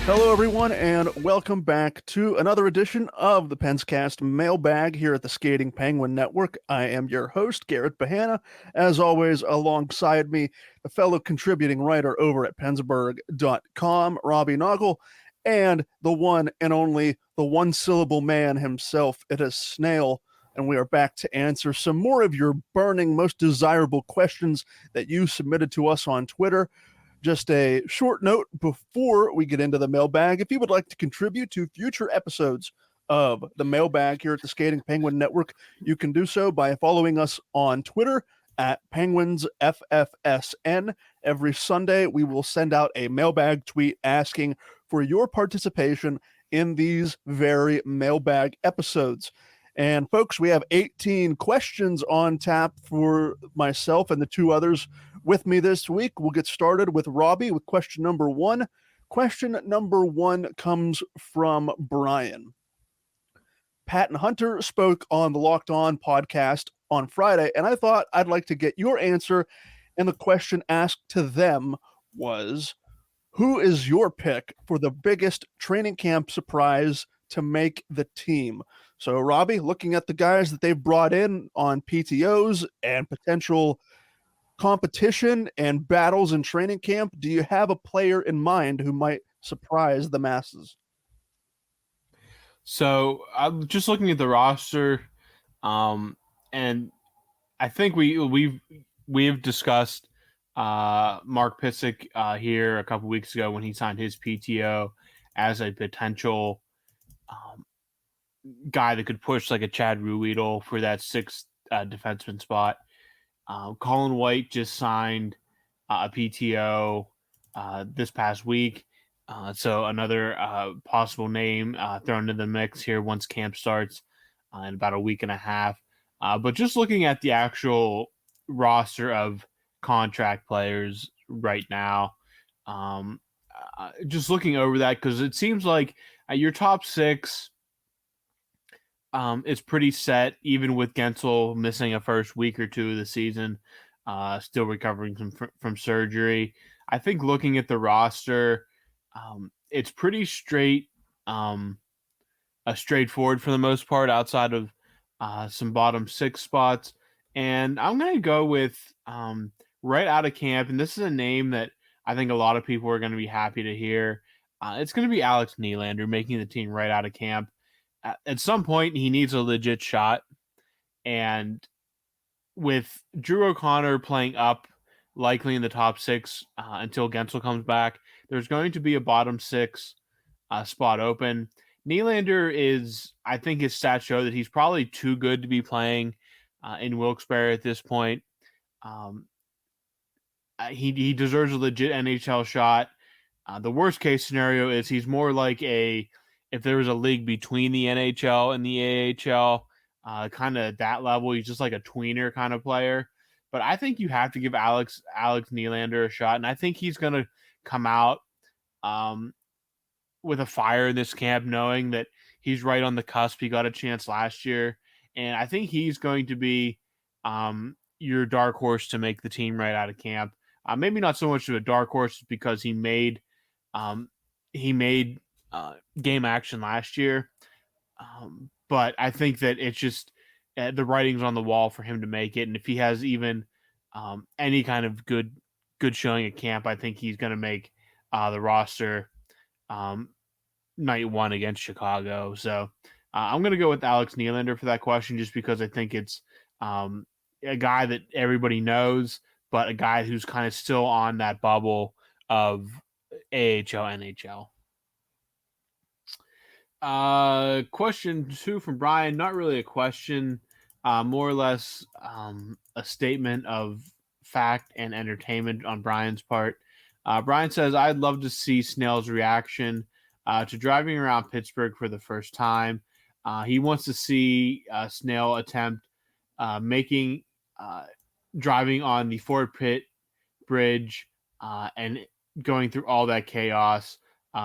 Hello, everyone, and welcome back to another edition of the Penscast Mailbag here at the Skating Penguin Network. I am your host, Garrett Bahana. As always, alongside me, the fellow contributing writer over at Pensburg.com, Robbie Noggle, and the one and only, the one-syllable man himself, it is Snail. And we are back to answer some more of your burning, most desirable questions that you submitted to us on Twitter. Just a short note before we get into the mailbag. If you would like to contribute to future episodes of the mailbag here at the Skating Penguin Network, you can do so by following us on Twitter at PenguinsFFSN. Every Sunday, we will send out a mailbag tweet asking for your participation in these very mailbag episodes. And folks, we have 18 questions on tap for myself and the two others with me this week. We'll get started with Robbie with question number one. Question number one comes from Brian. Pat and Hunter spoke on the Locked On podcast on Friday, and I thought I'd like to get your answer. And the question asked to them was, who is your pick for the biggest training camp surprise to make the team? So, Robbie, looking at the guys that they've brought in on PTOs and potential competition and battles in training camp, do you have a player in mind who might surprise the masses? So I'm just looking at the roster, and I think we've discussed Mark Pysyk here a couple weeks ago when he signed his PTO as a potential guy that could push like a Chad Ruedel for that sixth defenseman spot. Colin White just signed a PTO this past week. So another possible name thrown in the mix here once camp starts in about a week and a half. But just looking at the actual roster of contract players right now, just looking over that, because it seems like your top six is pretty set, even with Gensel missing a first week or two of the season, still recovering from surgery. I think looking at the roster, it's pretty straightforward for the most part, outside of some bottom six spots. And I'm going to go with right out of camp, and this is a name that I think a lot of people are going to be happy to hear. It's going to be Alex Nylander making the team right out of camp. At some point, he needs a legit shot, and with Drew O'Connor playing up, likely in the top six until Gensel comes back, there's going to be a bottom six spot open. Nylander is, I think his stats show that he's probably too good to be playing in Wilkes-Barre at this point. He deserves a legit NHL shot. The worst case scenario is he's more like if there was a league between the NHL and the AHL, kind of that level. He's just like a tweener kind of player. But I think you have to give Alex Nylander a shot, and I think he's going to come out with a fire in this camp, knowing that he's right on the cusp. He got a chance last year, and I think he's going to be your dark horse to make the team right out of camp. Maybe not so much of a dark horse because he made game action last year, but I think that it's just the writing's on the wall for him to make it. And if he has even any kind of good showing at camp, I think he's going to make the roster night one against Chicago. So I'm going to go with Alex Nylander for that question, just because I think it's a guy that everybody knows, but a guy who's kind of still on that bubble of AHL, NHL. Question two from Brian. Not really a question, more or less a statement of fact and entertainment on Brian's part. Brian says, I'd love to see Snail's reaction to driving around Pittsburgh for the first time. He wants to see Snail attempt driving on the Fort Pitt Bridge and going through all that chaos.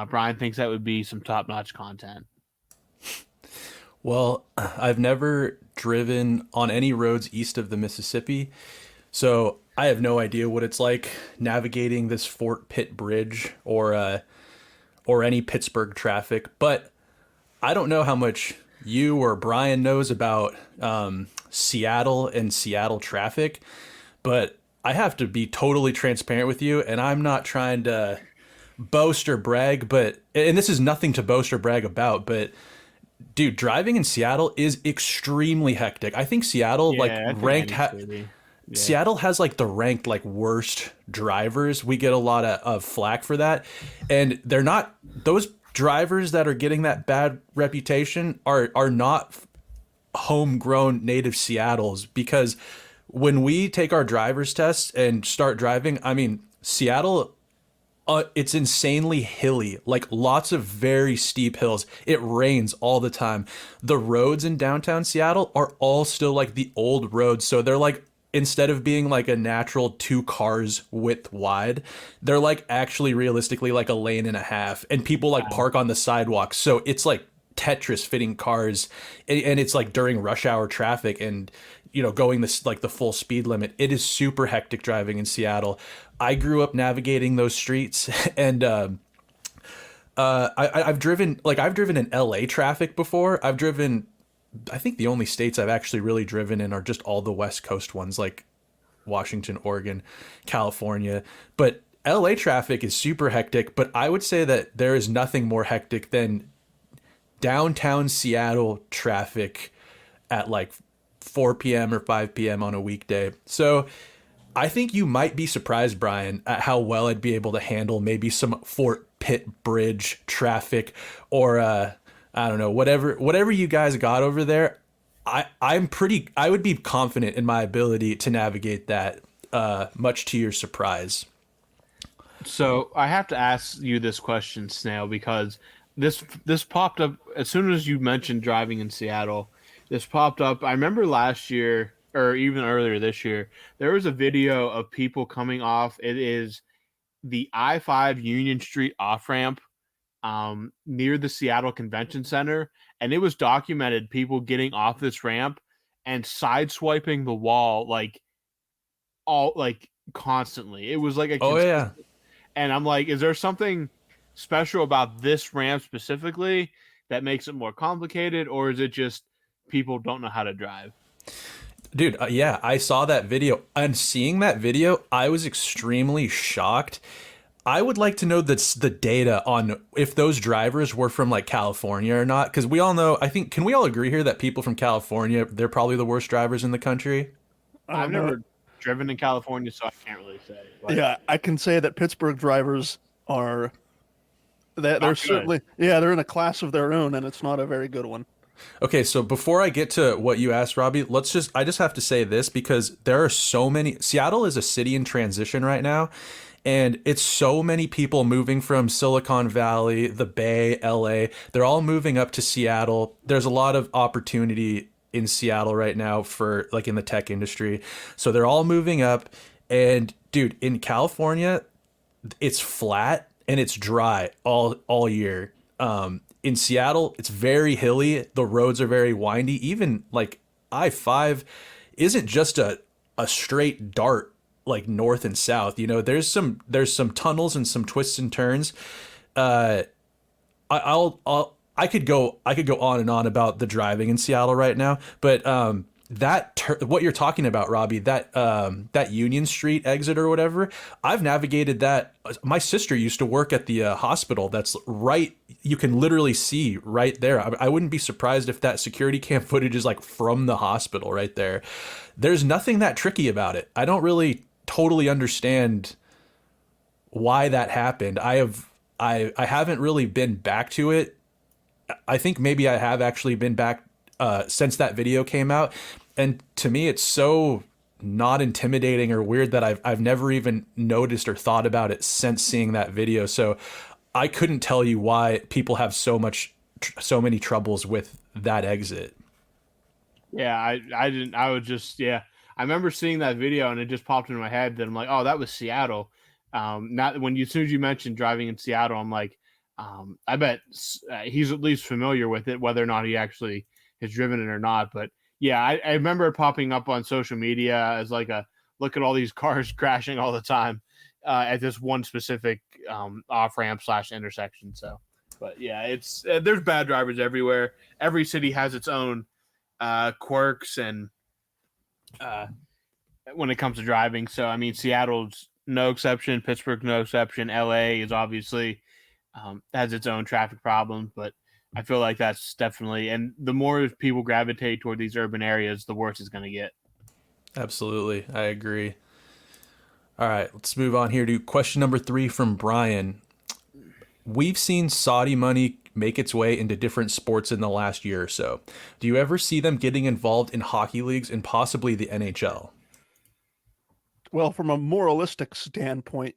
Brian thinks that would be some top-notch content. Well, I've never driven on any roads east of the Mississippi, so I have no idea what it's like navigating this Fort Pitt Bridge or or any Pittsburgh traffic, but I don't know how much you or Brian knows about Seattle and Seattle traffic, but I have to be totally transparent with you, and I'm not trying to boast or brag, and this is nothing to boast or brag about, but dude, driving in Seattle is extremely hectic. I think Seattle like Yeah, I think ranked any city. Yeah. Seattle has like the ranked like worst drivers. We get a lot of flack for that. And they're not those drivers that are getting that bad reputation are not homegrown native Seattles, because when we take our driver's tests and start driving, I mean, Seattle, it's insanely hilly, like lots of very steep hills. It rains all the time. The roads in downtown Seattle are all still like the old roads. So they're like, instead of being like a natural 2 cars width wide, they're like actually realistically like a lane and a half. And people like park on the sidewalks. So it's like Tetris fitting cars. And it's like during rush hour traffic and, going this like the full speed limit. It is super hectic driving in Seattle. I grew up navigating those streets, and I've driven in LA traffic before. I think the only states I've actually really driven in are just all the West Coast ones, like Washington, Oregon, California. But LA traffic is super hectic, but I would say that there is nothing more hectic than downtown Seattle traffic at like 4 p.m. or 5 p.m. on a weekday. So I think you might be surprised, Brian, at how well I'd be able to handle maybe some Fort Pitt Bridge traffic, or I don't know, whatever you guys got over there. I would be confident in my ability to navigate that, much to your surprise. So I have to ask you this question, Snail, because this popped up as soon as you mentioned driving in Seattle. This popped up. I remember last year, or even earlier this year, there was a video of people coming off. It is the I-5 Union Street off ramp near the Seattle Convention Center, and it was documented people getting off this ramp and sideswiping the wall like constantly. It was like a Oh yeah. and I'm like, is there something special about this ramp specifically that makes it more complicated, or is it just people don't know how to drive? Dude, yeah, I saw that video. And seeing that video, I was extremely shocked. I would like to know the data on if those drivers were from like California or not, because we all know, I think, can we all agree here that people from California, they're probably the worst drivers in the country? I've never driven in California, so I can't really say. But Yeah, I can say that Pittsburgh drivers are they're Not good. certainly they're in a class of their own, and it's not a very good one. Okay, so before I get to what you asked, Robbie, I just have to say this, because there are so many. Seattle is a city in transition right now, and it's so many people moving from Silicon Valley, the Bay, LA. They're all moving up to Seattle. There's a lot of opportunity in Seattle right now for like in the tech industry. So they're all moving up, and dude, in California, it's flat and it's dry all year. In Seattle, it's very hilly. The roads are very windy. Even like I-5 isn't just a straight dart like north and south. There's some tunnels and some twists and turns. I could go on and on about the driving in Seattle right now, but what you're talking about, Robbie, that Union Street exit or whatever, I've navigated that. My sister used to work at the hospital that's right. You can literally see right there. I wouldn't be surprised if that security cam footage is like from the hospital right there. There's nothing that tricky about it. I don't really totally understand why that happened. I haven't really been back to it. I think maybe I have actually been back since that video came out. And to me, it's so not intimidating or weird that I've never even noticed or thought about it since seeing that video. So I couldn't tell you why people have so many troubles with that exit. Yeah, I didn't. I was just I remember seeing that video and it just popped into my head that I'm like, oh, that was Seattle. Not when as soon as you mentioned driving in Seattle, I'm like, I bet he's at least familiar with it, whether or not he actually has driven it or not. But yeah, I remember it popping up on social media as like a look at all these cars crashing all the time, at this one specific off ramp / intersection. So, but yeah, it's there's bad drivers everywhere. Every city has its own quirks and when it comes to driving. So, I mean, Seattle's no exception. Pittsburgh no exception. LA is obviously has its own traffic problems, but I feel like that's definitely, and the more people gravitate toward these urban areas, the worse it's going to get. Absolutely. I agree. All right, let's move on here to question number 3 from Brian. We've seen Saudi money make its way into different sports in the last year or so. Do you ever see them getting involved in hockey leagues and possibly the NHL? Well, from a moralistic standpoint,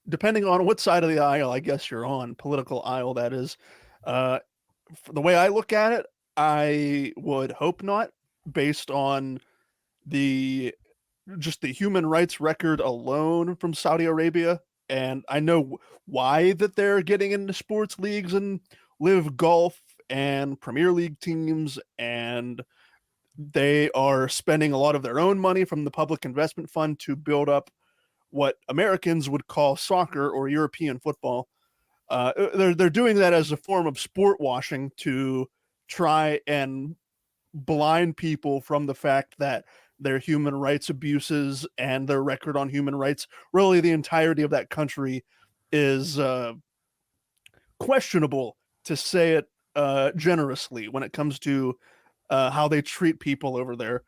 depending on what side of the aisle, I guess you're on, political aisle, that is, the way I look at it, I would hope not, based on just the human rights record alone from Saudi Arabia. And I know why that they're getting into sports leagues and live golf and Premier League teams, and they are spending a lot of their own money from the public investment fund to build up what Americans would call soccer or European football. They're doing that as a form of sport washing to try and blind people from the fact that their human rights abuses and their record on human rights, really the entirety of that country, is questionable, to say it generously, when it comes to how they treat people over there.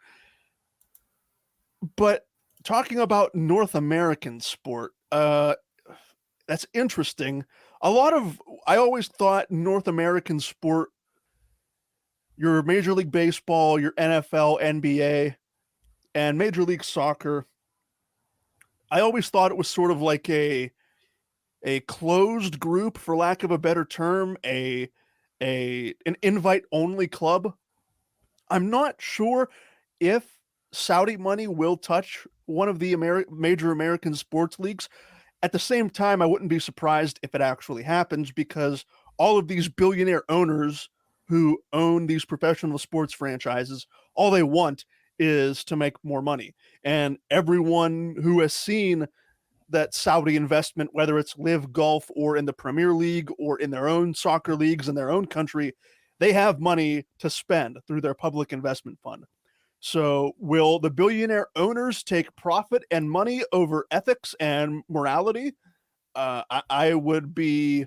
But talking about North American sport, that's interesting. I always thought North American sport, your Major League Baseball, your NFL, NBA, and Major League Soccer, I always thought it was sort of like a closed group, for lack of a better term, an invite only club. I'm not sure if Saudi money will touch one of the major American sports leagues. At the same time, I wouldn't be surprised if it actually happens, because all of these billionaire owners who own these professional sports franchises, all they want is to make more money. And everyone who has seen that Saudi investment, whether it's Live Golf or in the Premier League or in their own soccer leagues in their own country, they have money to spend through their public investment fund. So will the billionaire owners take profit and money over ethics and morality? I would be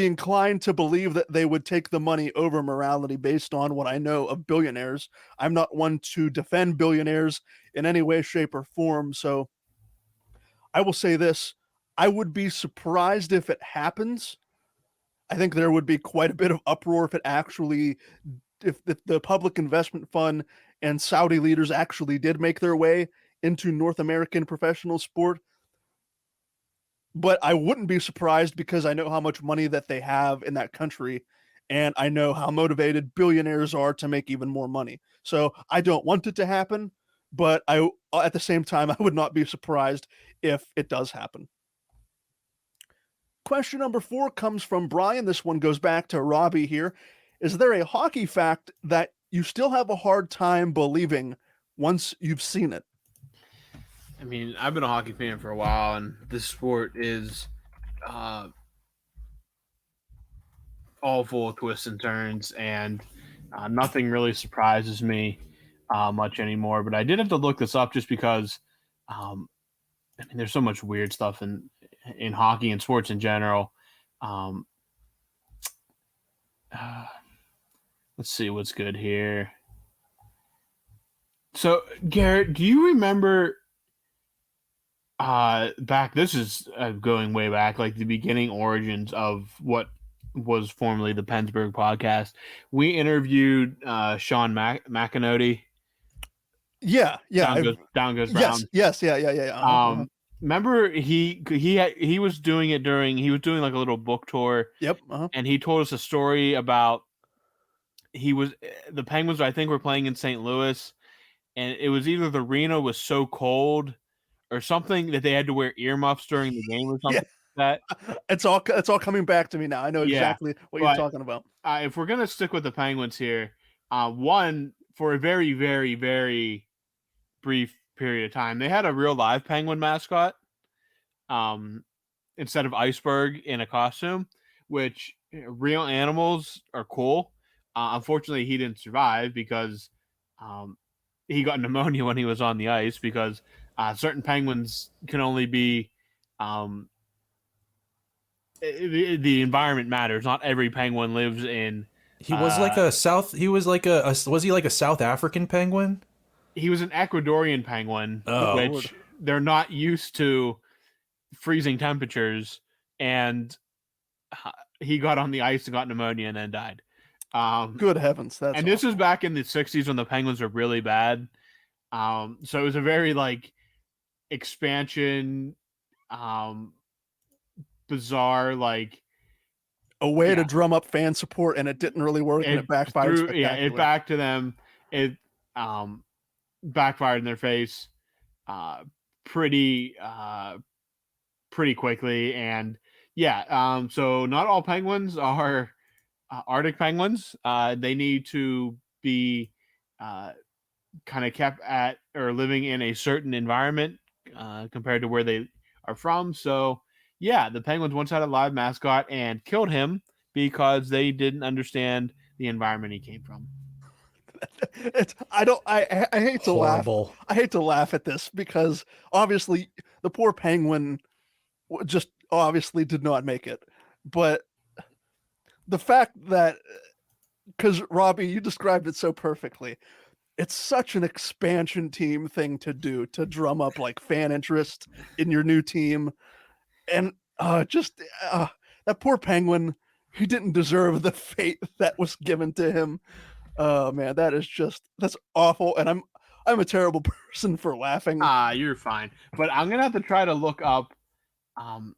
inclined to believe that they would take the money over morality, based on what I know of billionaires. I'm not one to defend billionaires in any way, shape, or form. So I will say this: I would be surprised if it happens. I think there would be quite a bit of uproar if the public investment fund and Saudi leaders actually did make their way into North American professional sport. But I wouldn't be surprised, because I know how much money that they have in that country, and I know how motivated billionaires are to make even more money. So I don't want it to happen, but at the same time, I would not be surprised if it does happen. Question number 4 comes from Brian. This one goes back to Robbie here. Is there a hockey fact that you still have a hard time believing once you've seen it? I mean, I've been a hockey fan for a while, and this sport is all full of twists and turns, and nothing really surprises me much anymore. But I did have to look this up just because, I mean, there's so much weird stuff in hockey and sports in general. Let's see what's good here. So, Garrett, do you remember this is going way back, like the beginning origins of what was formerly the Penscast podcast? We interviewed Sean McInerney. Yeah. Down goes round. Yes. Yeah. Remember he was doing it he was doing like a little book tour. Yep. And he told us a story about the Penguins, I think, were playing in St. Louis, and it was either the arena was so cold or something that they had to wear earmuffs during the game or something like that. It's all coming back to me now. I know exactly what you're talking about. If we're gonna stick with the Penguins here, one, for a very, very, very brief period of time. They had a real live penguin mascot, um, instead of Iceberg in a costume, which real animals are cool. Unfortunately, he didn't survive because um, he got pneumonia when he was on the ice because certain penguins can only be um, the environment matters. Not every penguin lives in. He was like a South. He was like a. Was he like a South African penguin? He was an Ecuadorian penguin, Oh, Lord. which they're not used to freezing temperatures, and he got on the ice and got pneumonia and then died. Good heavens, that's And this awful. was back in the 60s when the Penguins were really bad. So it was a very like expansion, um, bizarre, like A way to yeah, drum up fan support, and it didn't really work, and it backfired it spectacularly. back to them. It backfired in their face uh, pretty pretty quickly, and yeah. So not all penguins are Arctic penguins. They need to be kind of kept at or living in a certain environment compared to where they are from. So, yeah, the Penguins once had a live mascot and killed him because they didn't understand the environment he came from. I hate to laugh. horrible. I hate to laugh at this because obviously the poor penguin just obviously did not make it. But the fact that, because Robbie, you described it so perfectly, it's such an expansion team thing to do to drum up like fan interest in your new team. And just that poor penguin, he didn't deserve the fate that was given to him. Oh man, that's awful. And I'm a terrible person for laughing. You're fine. But I'm gonna have to try to look up um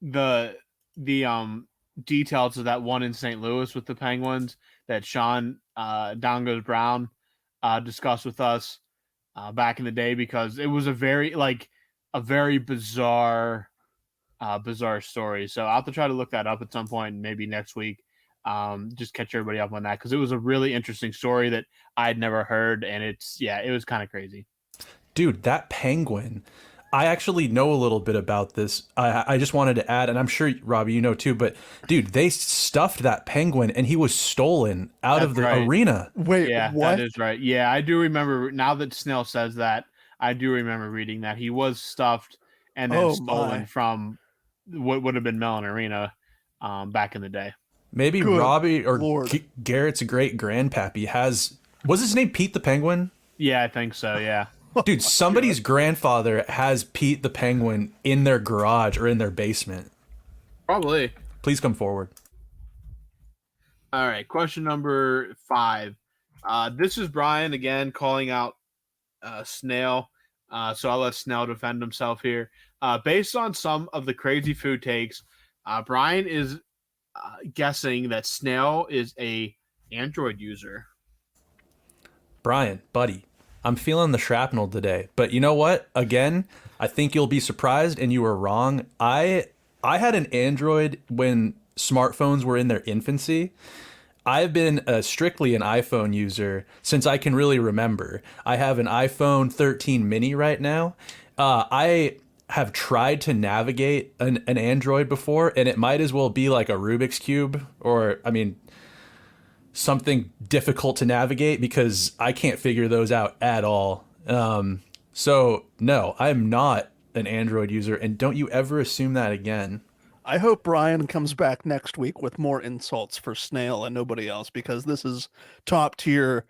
the the details of that one in St. Louis with the Penguins that Sean Down Goes Brown discussed with us back in the day because it was a very bizarre bizarre story. So I'll have to try to look that up at some point, maybe next week. Just catch everybody up on that because it was a really interesting story that I'd never heard, and it was kind of crazy. Dude, that penguin. I actually know a little bit about this. I just wanted to add, and I'm sure Robbie, you know too. But dude, they stuffed that penguin, and he was stolen out of That's the right. arena. Wait, Yeah, what? that is right. Yeah, I do remember. Now that Snell says that, I do remember reading that he was stuffed and then Oh stolen my. from what would have been Mellon Arena back in the day. Maybe Good Robbie or Lord. Garrett's great grandpappy has. Was his name Pete the Penguin? Yeah, I think so. Yeah. Dude, somebody's grandfather has Pete the Penguin in their garage or in their basement. Probably. Please come forward. All right, question number 5. This is Brian again calling out Snail. So I'll let Snell defend himself here. Based on some of the crazy food takes, Brian is guessing that Snail is a Android user. Brian, buddy, I'm feeling the shrapnel today. But you know what? Again, I think you'll be surprised and you were wrong. I had an Android when smartphones were in their infancy. I've been strictly an iPhone user since I can really remember. I have an iPhone 13 mini right now. I have tried to navigate an Android before, and it might as well be like a Rubik's Cube or, I mean, something difficult to navigate because I can't figure those out at all. So, no, I'm not an Android user, and don't you ever assume that again. I hope Brian comes back next week with more insults for Snail and nobody else because this is top tier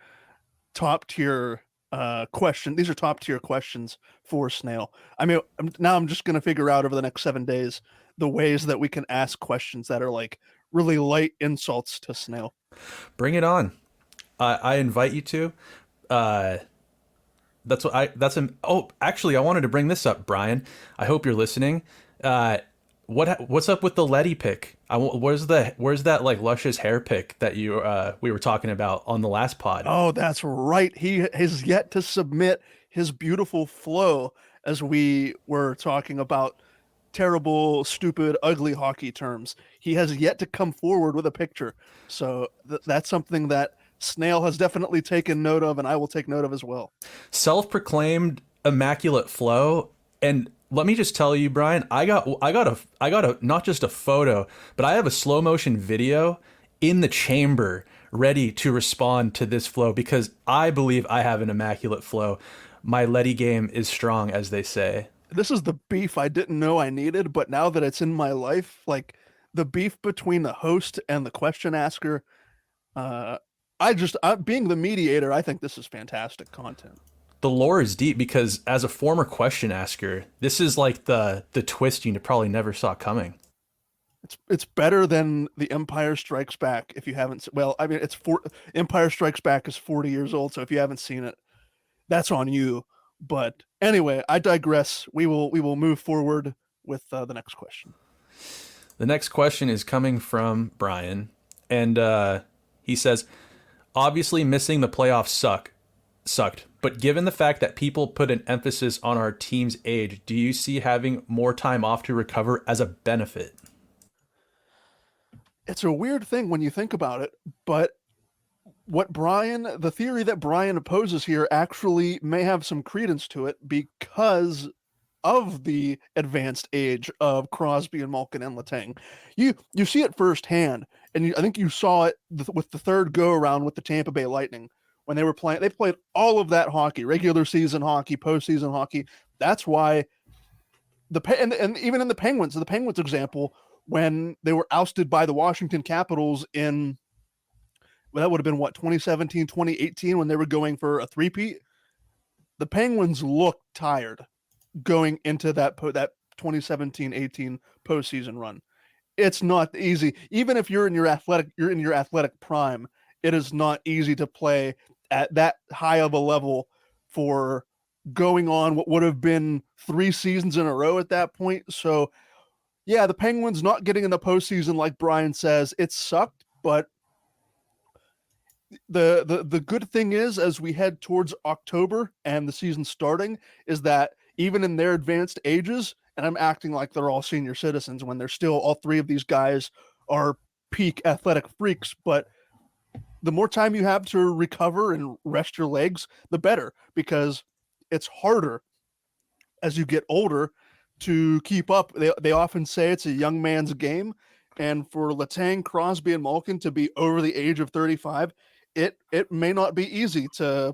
question. These are top tier questions for Snail. I mean, now I'm just going to figure out over the next 7 days the ways that we can ask questions that are like really light insults to Snail. Bring it on. I invite you to. Actually, I wanted to bring this up, Brian. I hope you're listening. What's up with the Letty pick? Where's that like luscious hair pick that we were talking about on the last pod? Oh, that's right. He has yet to submit his beautiful flow as we were talking about terrible, stupid, ugly hockey terms. He has yet to come forward with a picture. So that's something that Snail has definitely taken note of, and I will take note of as well. Self-proclaimed immaculate flow. And let me just tell you, Brian, I got a not just a photo, but I have a slow motion video in the chamber ready to respond to this flow because I believe I have an immaculate flow. My Letty game is strong, as they say. This is the beef I didn't know I needed, but now that it's in my life, like the beef between the host and the question asker, uh, being the mediator, I think this is fantastic content. The lore is deep because as a former question asker, this is like the twist you probably never saw coming. It's better than The Empire Strikes Back. If you haven't, well, I mean, Empire Strikes Back is 40 years old, so if you haven't seen it, that's on you. But anyway, I digress. We will move forward with the next question. The next question is coming from Brian, and he says, "Obviously, missing the playoffs sucked, but given the fact that people put an emphasis on our team's age, do you see having more time off to recover as a benefit?" It's a weird thing when you think about it, but the theory that Brian opposes here actually may have some credence to it because of the advanced age of Crosby and Malkin and Letang. You see it firsthand, and I think you saw it with the third go around with the Tampa Bay Lightning when they were playing. They played all of that hockey, regular season hockey, postseason hockey. That's why and even in the Penguins example, when they were ousted by the Washington Capitals in, well, that would have been what, 2017, 2018, when they were going for a three-peat. The Penguins looked tired going into that 2017-18 postseason run. It's not easy. Even if you're in your athletic prime, it is not easy to play at that high of a level for going on what would have been 3 seasons in a row at that point. So yeah, the Penguins not getting in the postseason, like Brian says, it sucked, but the good thing is, as we head towards October and the season starting, is that even in their advanced ages, and I'm acting like they're all senior citizens when they're still, all three of these guys are peak athletic freaks, but the more time you have to recover and rest your legs, the better, because it's harder as you get older to keep up. They often say it's a young man's game, and for Letang, Crosby, and Malkin to be over the age of 35, it may not be easy to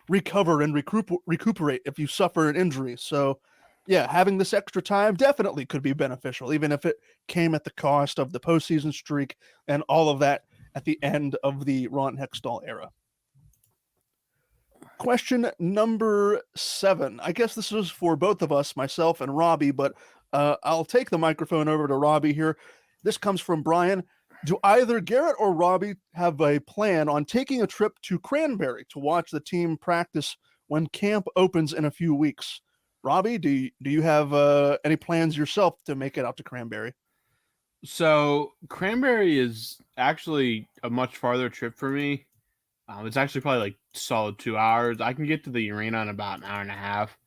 recover and recuperate if you suffer an injury. So yeah, having this extra time definitely could be beneficial, even if it came at the cost of the postseason streak and all of that at the end of the Ron Hextall era. Question number 7. I guess this is for both of us, myself and Robbie, but I'll take the microphone over to Robbie here. This comes from Brian. Do either Garrett or Robbie have a plan on taking a trip to Cranberry to watch the team practice when camp opens in a few weeks? Robbie, do you have any plans yourself to make it out to Cranberry? So Cranberry is actually a much farther trip for me. It's actually probably like solid 2 hours. I can get to the arena in about an hour and a half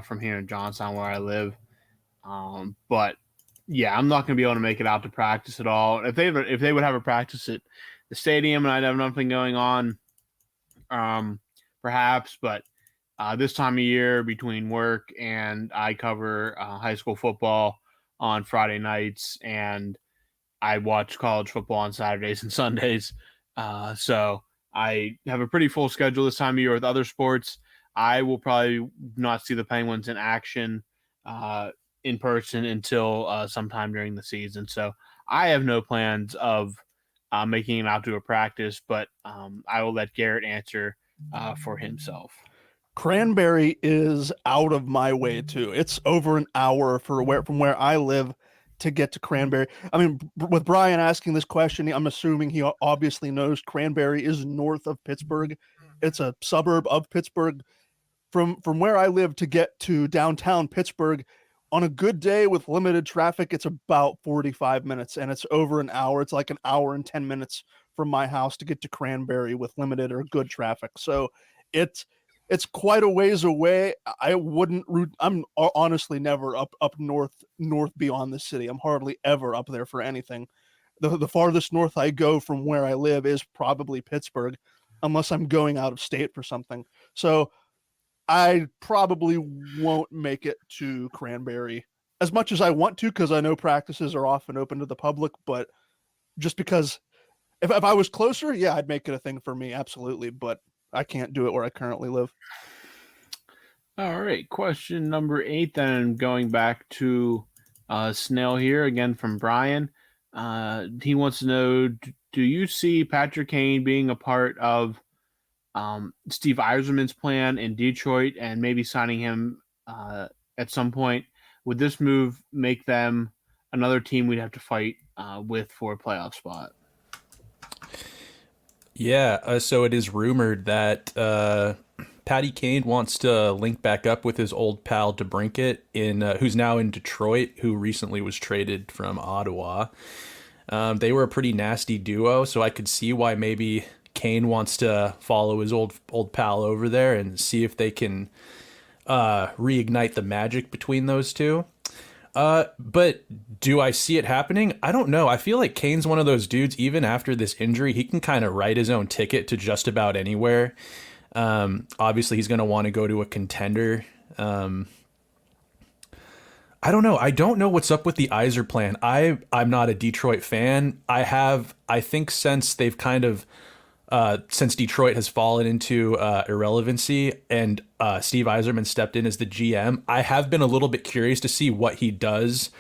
from here in Johnstown where I live. But yeah, I'm not going to be able to make it out to practice at all. If they would have a practice at the stadium and I'd have nothing going on, perhaps. But this time of year between work and I cover high school football on Friday nights and I watch college football on Saturdays and Sundays. So I have a pretty full schedule this time of year with other sports. I will probably not see the Penguins in action in person until sometime during the season. So I have no plans of making it out to a practice, but I will let Garrett answer for himself. Cranberry is out of my way too. It's over an hour from where I live to get to Cranberry. I mean, with Brian asking this question, I'm assuming he obviously knows Cranberry is north of Pittsburgh. It's a suburb of Pittsburgh. From where I live to get to downtown Pittsburgh, on a good day with limited traffic, it's about 45 minutes, and it's over an hour. It's like an hour and 10 minutes from my house to get to Cranberry with limited or good traffic. So it's quite a ways away. I wouldn't root. I'm honestly never up north beyond the city. I'm hardly ever up there for anything. the farthest north I go from where I live is probably Pittsburgh, unless I'm going out of state for something. So I probably won't make it to Cranberry as much as I want to, because I know practices are often open to the public, but just because if I was closer, yeah, I'd make it a thing for me, absolutely. But I can't do it where I currently live. All right, question number 8. Then going back to Snail here again from Brian. He wants to know: do you see Patrick Kane being a part of Steve Yzerman's plan in Detroit and maybe signing him at some point? Would this move make them another team we'd have to fight with for a playoff spot? Yeah, so it is rumored that Patty Kane wants to link back up with his old pal DeBrincat, who's now in Detroit, who recently was traded from Ottawa. They were a pretty nasty duo, so I could see why maybe Kane wants to follow his old pal over there and see if they can reignite the magic between those two. But do I see it happening? I don't know. I feel like Kane's one of those dudes, even after this injury, he can kind of write his own ticket to just about anywhere. Obviously, he's going to want to go to a contender. I don't know. I don't know what's up with the Yzer plan. I'm not a Detroit fan. I think since they've kind of since Detroit has fallen into irrelevancy and Steve Yzerman stepped in as the GM, I have been a little bit curious to see what he does,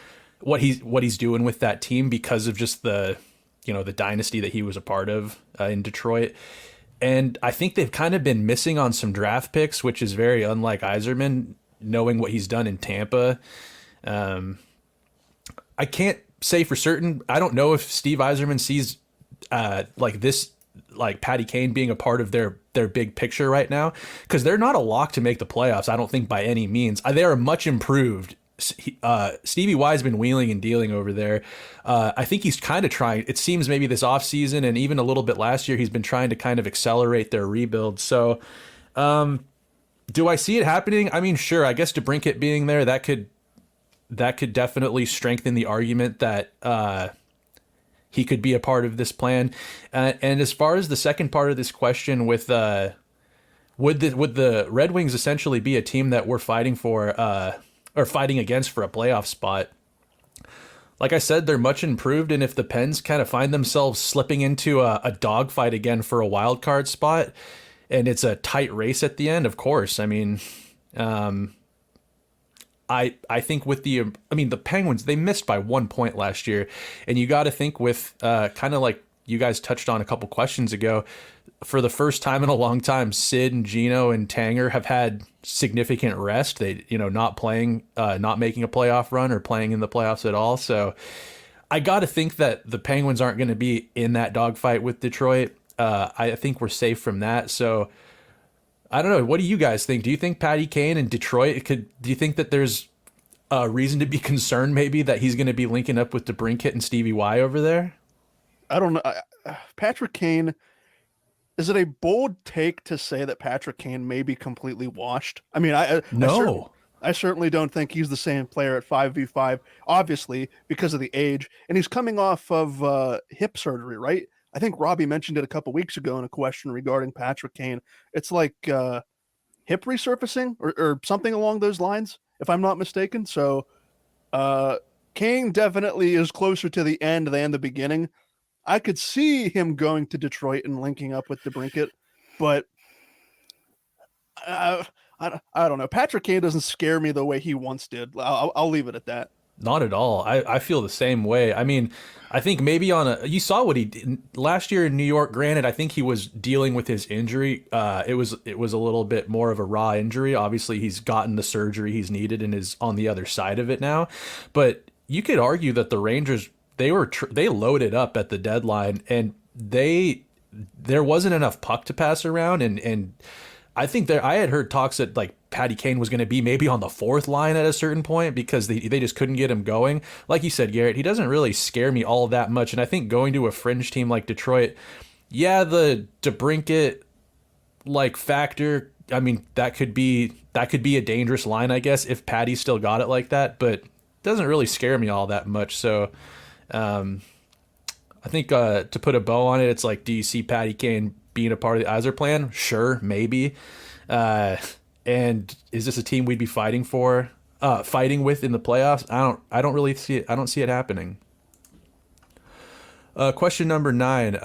what he's doing with that team, because of just the dynasty that he was a part of in Detroit. And I think they've kind of been missing on some draft picks, which is very unlike Yzerman, knowing what he's done in Tampa. I can't say for certain. I don't know if Steve Yzerman sees like Patty Kane being a part of their big picture right now, because they're not a lock to make the playoffs, I don't think, by any means. They are much improved. Stevie Y's been wheeling and dealing over there. I think he's kind of trying, it seems maybe this offseason and even a little bit last year, he's been trying to kind of accelerate their rebuild. So do I see it happening? I mean, sure, I guess DeBrincat being there, that could definitely strengthen the argument that he could be a part of this plan. And as far as the second part of this question, with would the Red Wings essentially be a team that we're fighting for or fighting against for a playoff spot? Like I said, they're much improved, and if the Pens kind of find themselves slipping into a dogfight again for a wild card spot, and it's a tight race at the end, of course. I mean, I think with the Penguins, they missed by 1 point last year, and you got to think with kind of like you guys touched on a couple questions ago, for the first time in a long time, Sid and Gino and Tanger have had significant rest. They, not playing, not making a playoff run or playing in the playoffs at all. So I got to think that the Penguins aren't going to be in that dogfight with Detroit. I think we're safe from that. So I don't know. What do you guys think? Do you think Patty Kane in Detroit do you think that there's a reason to be concerned maybe that he's going to be linking up with DeBrincat and Stevie Y over there? I don't know. Patrick Kane, is it a bold take to say that Patrick Kane may be completely washed? I mean, I certainly don't think he's the same player at 5v5, obviously, because of the age. And he's coming off of hip surgery, right? I think Robbie mentioned it a couple weeks ago in a question regarding Patrick Kane. It's like hip resurfacing or something along those lines, if I'm not mistaken. So Kane definitely is closer to the end than the beginning. I could see him going to Detroit and linking up with DeBrincat, but I don't know. Patrick Kane doesn't scare me the way he once did. I'll leave it at that. Not at all. I feel the same way. I mean, I think maybe you saw what he did last year in New York. Granted, I think he was dealing with his injury. It was a little bit more of a raw injury. Obviously, he's gotten the surgery he's needed and is on the other side of it now. But you could argue that the Rangers, they loaded up at the deadline, and there wasn't enough puck to pass around, and I think I had heard talks that like Patty Kane was going to be maybe on the fourth line at a certain point because they just couldn't get him going. Like you said, Garrett, he doesn't really scare me all that much, and I think going to a fringe team like Detroit, yeah, the DeBrincat like factor, I mean, that could be a dangerous line, I guess, if Patty still got it like that, but it doesn't really scare me all that much. So I think to put a bow on it, it's like, do you see Patty Kane being a part of the Iser plan? Sure, maybe. Uh, and is this a team we'd be fighting for, fighting with in the playoffs? I don't really see it. I don't see it happening. Question number 9.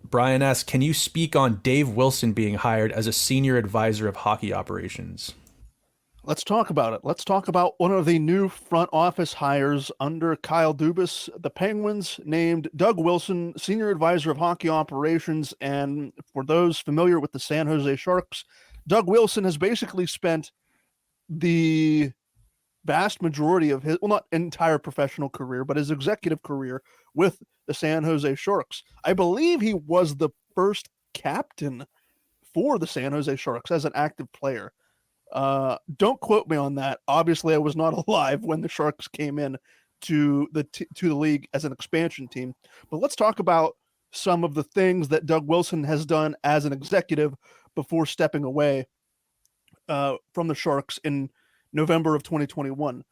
Brian asks, can you speak on Dave Wilson being hired as a senior advisor of hockey operations? Let's talk about it. Let's talk about one of the new front office hires under Kyle Dubas. The Penguins named Doug Wilson senior advisor of hockey operations. And for those familiar with the San Jose Sharks, Doug Wilson has basically spent the vast majority of his, well, not entire professional career, but his executive career with the San Jose Sharks. I believe he was the first captain for the San Jose Sharks as an active player. Don't quote me on that. Obviously, I was not alive when the Sharks came in to the league as an expansion team. But let's talk about some of the things that Doug Wilson has done as an executive before stepping away from the Sharks in November of 2021.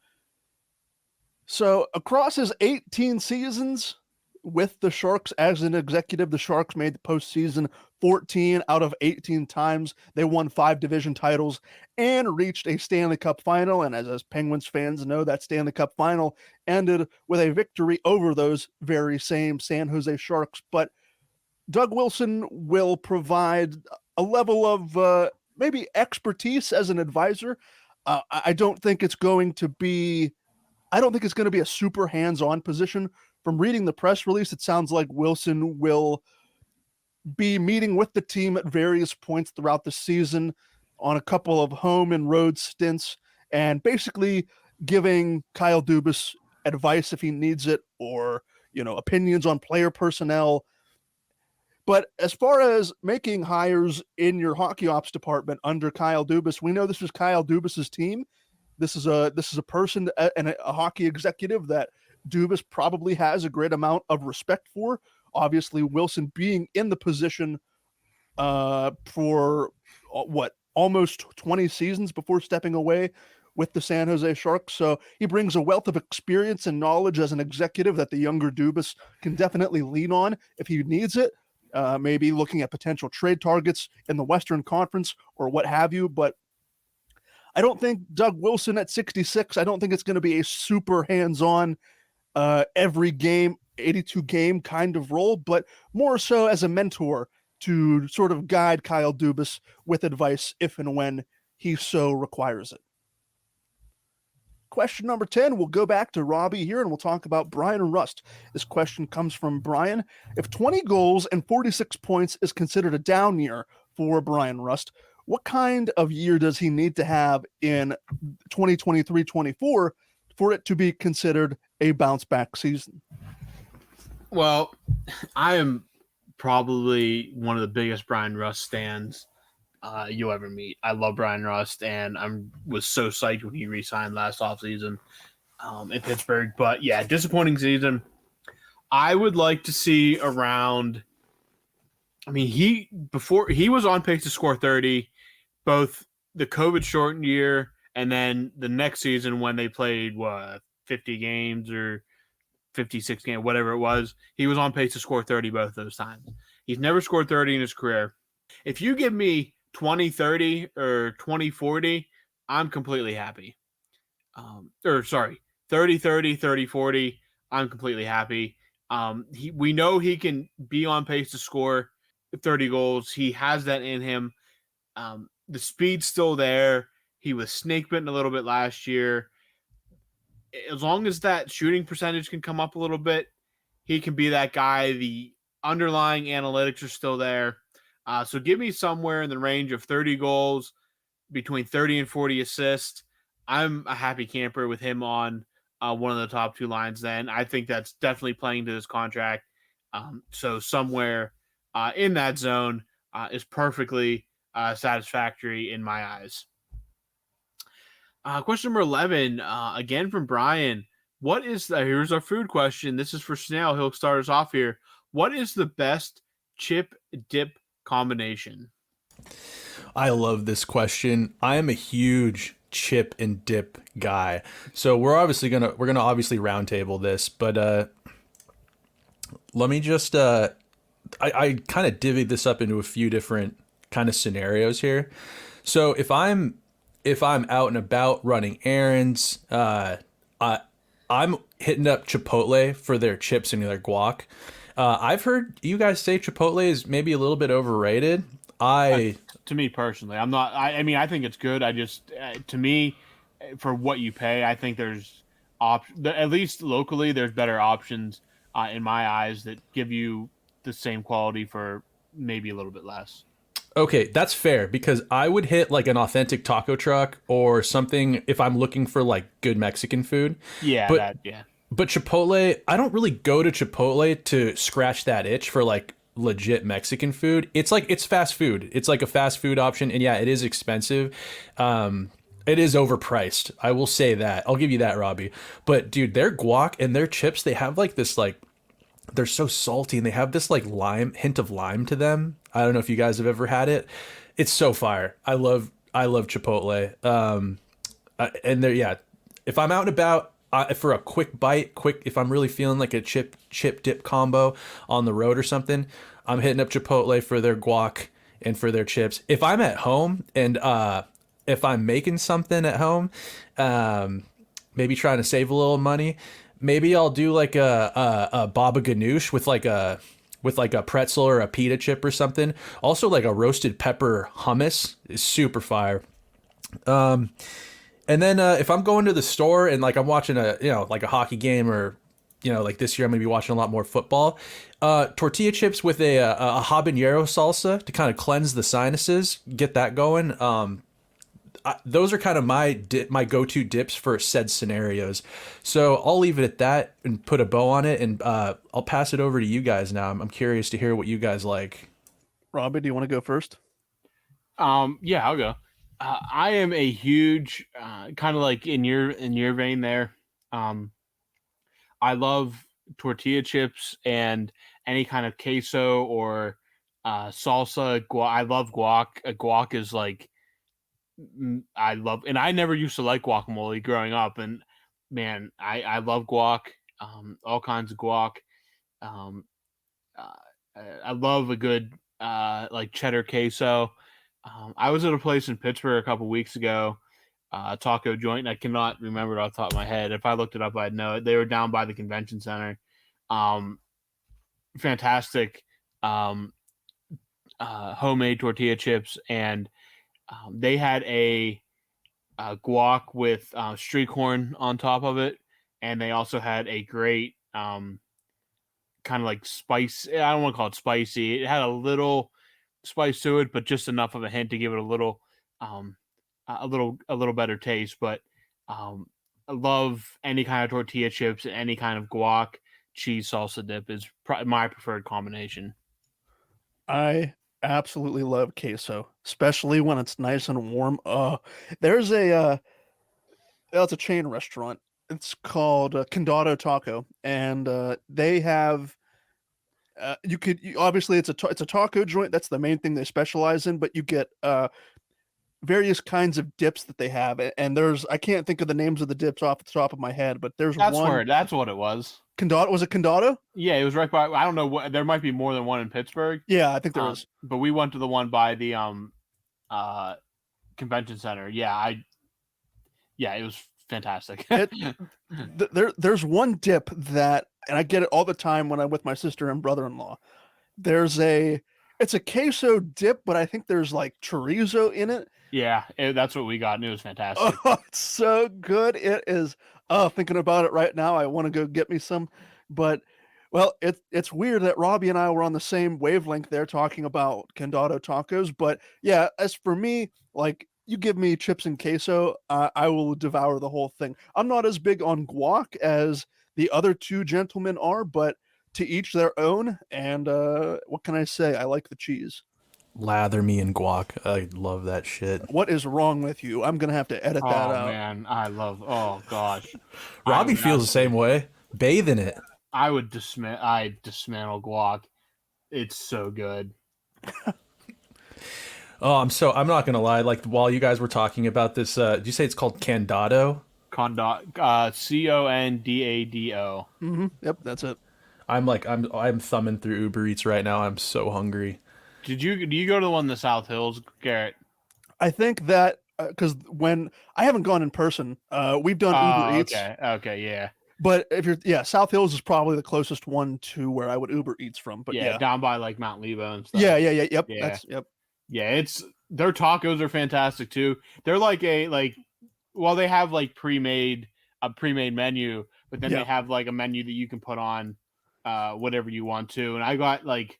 So across his 18 seasons with the Sharks as an executive, the Sharks made the postseason 14 out of 18 times. They won 5 division titles and reached a Stanley Cup final. And as Penguins fans know, that Stanley Cup final ended with a victory over those very same San Jose Sharks. But Doug Wilson will provide a level of maybe expertise as an advisor. I don't think it's going to be a super hands-on position. From reading the press release, it sounds like Wilson will be meeting with the team at various points throughout the season on a couple of home and road stints and basically giving Kyle Dubas advice if he needs it, or, opinions on player personnel. But as far as making hires in your hockey ops department under Kyle Dubas, we know this is Kyle Dubas's team. This is a person and a hockey executive that Dubas probably has a great amount of respect for. Obviously, Wilson being in the position for almost 20 seasons before stepping away with the San Jose Sharks. So he brings a wealth of experience and knowledge as an executive that the younger Dubas can definitely lean on if he needs it. Maybe looking at potential trade targets in the Western Conference or what have you. But I don't think Doug Wilson at 66, I don't think it's going to be a super hands-on every game, 82 game kind of role, but more so as a mentor to sort of guide Kyle Dubas with advice if and when he so requires it. Question number 10, we'll go back to Robbie here and we'll talk about Bryan Rust. This question comes from Brian. If 20 goals and 46 points is considered a down year for Bryan Rust, what kind of year does he need to have in 2023-24 for it to be considered a bounce back season? Well, I am probably one of the biggest Bryan Rust stans you'll ever meet. I love Bryan Rust, and was so psyched when he re-signed last offseason in Pittsburgh. But yeah, disappointing season. I would like to see around. I mean, he was on pace to score 30, both the COVID shortened year and then the next season when they played 50 games or 56 games, whatever it was. He was on pace to score 30 both those times. He's never scored 30 in his career. If you give me 20-30 or 20-40, I'm completely happy. 30-30, 30-40, I'm completely happy. We know he can be on pace to score 30 goals. He has that in him. The speed's still there. He was snake bitten a little bit last year. As long as that shooting percentage can come up a little bit, he can be that guy. The underlying analytics are still there. So give me somewhere in the range of 30 goals, between 30 and 40 assists. I'm a happy camper with him on one of the top 2 lines then. I think that's definitely playing to his contract. So somewhere in that zone is perfectly satisfactory in my eyes. Question number 11, again from Brian. Here's our food question. This is for Snail. He'll start us off here. What is the best chip dip combination? I love this question. I am a huge chip and dip guy. So we're gonna obviously roundtable this, but let me just I kind of divvied this up into a few different kind of scenarios here. So if I'm out and about running errands, I I'm hitting up Chipotle for their chips and their guac. I've heard you guys say Chipotle is maybe a little bit overrated. I To me personally, I'm not. I mean, I think it's good. I just, to me, for what you pay, I think there's at least locally, there's better options in my eyes that give you the same quality for maybe a little bit less. Okay, that's fair because I would hit like an authentic taco truck or something if I'm looking for like good Mexican food. Yeah, But that yeah. but Chipotle, I don't really go to Chipotle to scratch that itch for like legit Mexican food. It's like it's fast food. It's like a fast food option, and yeah, it is expensive. It is overpriced. I will say that. I'll give you that, Robbie. But dude, their guac and their chips, they have like this like they're so salty and they have this like lime hint of lime to them. I don't know if you guys have ever had it. It's so fire. I love Chipotle. And they're yeah, if I'm out and about for a quick bite, if I'm really feeling like a chip dip combo on the road or something, I'm hitting up Chipotle for their guac and for their chips. If I'm at home and if I'm making something at home, maybe trying to save a little money, maybe I'll do like a baba ganoush with like a pretzel or a pita chip or something. Also like a roasted pepper hummus is super fire. And then if I'm going to the store and like I'm watching like a hockey game or like this year I'm gonna be watching a lot more football. Tortilla chips with a habanero salsa to kind of cleanse the sinuses, get that going. Those are kind of my go-to dips for said scenarios. So I'll leave it at that and put a bow on it, and I'll pass it over to you guys now. I'm curious to hear what you guys like. Robbie, do you want to go first? Yeah, I'll go. I am a huge kind of like in your vein there. I love tortilla chips and any kind of queso or salsa. I love guac. Guac is like I love, and I never used to like guacamole growing up, and man, I love guac. All kinds of guac. Um, I love a good like cheddar queso. I was at a place in Pittsburgh a couple weeks ago, taco joint. And I cannot remember it off the top of my head. If I looked it up, I'd know it. They were down by the convention center. Fantastic homemade tortilla chips, and they had guac with street corn on top of it, and they also had a great kind of like spice. I don't want to call it spicy. It had a little spice to it, but just enough of a hint to give it um, a little better taste. But I love any kind of tortilla chips, any kind of guac cheese salsa dip is my preferred combination. I absolutely love queso, especially when it's nice and warm. There's it's a chain restaurant. It's called Condado Taco, and they have obviously it's a taco joint. That's the main thing they specialize in, but you get various kinds of dips that they have, and there's I can't think of the names of the dips off the top of my head, but there's one. That's what it was. Condado, was it Condado? Yeah, it was right by. I don't know what. There might be more than one in Pittsburgh. Yeah, I think there is. But we went to the one by the convention center. Yeah, it was fantastic. There's one dip that, and I get it all the time when I'm with my sister and brother-in-law. It's a queso dip, but I think there's like chorizo in it. Yeah, that's what we got, and it was fantastic. Oh, it's so good. It is. Oh, thinking about it right now, I want to go get me some. But, well, it's weird that Robbie and I were on the same wavelength there talking about Condado tacos. But yeah, as for me, like you give me chips and queso, I will devour the whole thing. I'm not as big on guac as the other two gentlemen are, but to each their own. And what can I say? I like the cheese. Lather me in guac. I love that shit. What is wrong with you? I'm gonna have to edit that out. Oh man, I love. Oh gosh, Robbie feels the same way. Bathe in it. I dismantle guac. It's so good. Oh, I'm not gonna lie. Like while you guys were talking about this, did you say it's called Condado? Condado, Condado. Mm-hmm. Yep, that's it. I'm thumbing through Uber Eats right now. I'm so hungry. Do you go to the one in the South Hills, Garrett? I think that because when I haven't gone in person, we've done Uber Oh, Eats. okay, yeah. But if you're, South Hills is probably the closest one to where I would Uber Eats from. But Yeah, down by like Mount Lebo and stuff. Yep. Yeah. Yep. Yeah, it's their tacos are fantastic too. They're like well, they have like a pre-made menu, but then they Yeah. have like a menu that you can put on whatever you want to. And I got like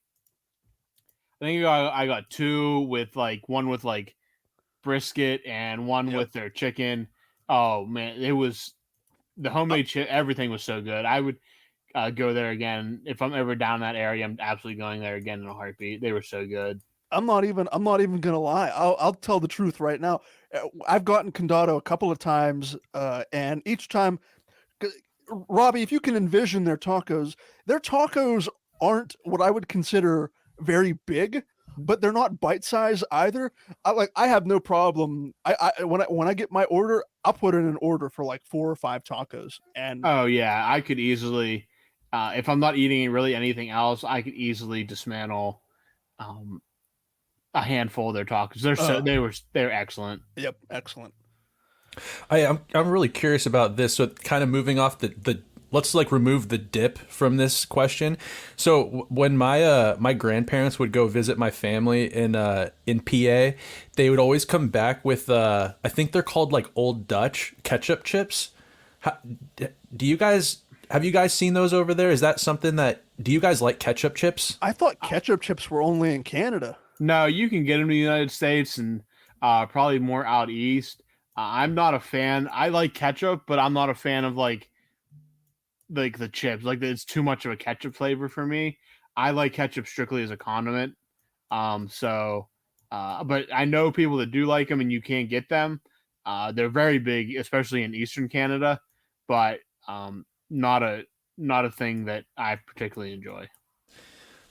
I got two with like one with like brisket and one Yep. with their chicken. Oh man, it was the homemade everything was so good. I would go there again if I'm ever down that area. I'm absolutely going there again in a heartbeat. They were so good. I'm not even gonna lie. I'll tell the truth right now. I've gotten Condado a couple of times, and each time, Robbie, if you can envision their tacos aren't what I would consider very big, but they're not bite size either. I have no problem. When I get my order, I'll put in an order for like 4 or 5 tacos, and Oh yeah, I could easily, if I'm not eating really anything else, I could easily dismantle um, a handful of their tacos. They're excellent. yep, excellent. I'm really curious about this. So kind of moving off the let's like remove the dip from this question. So when my grandparents would go visit my family in PA, they would always come back with I think they're called like Old Dutch ketchup chips. Do you guys have you guys seen those over there? Is that something that do you guys like ketchup chips? I thought ketchup chips were only in Canada. No, you can get them in the United States and probably more out east. I'm not a fan. I like ketchup, but I'm not a fan of like the chips. Like it's too much of a ketchup flavor for me. I like ketchup strictly as a condiment. But I know people that do like them, and you can't get them. They're very big, especially in Eastern Canada, but not a thing that I particularly enjoy.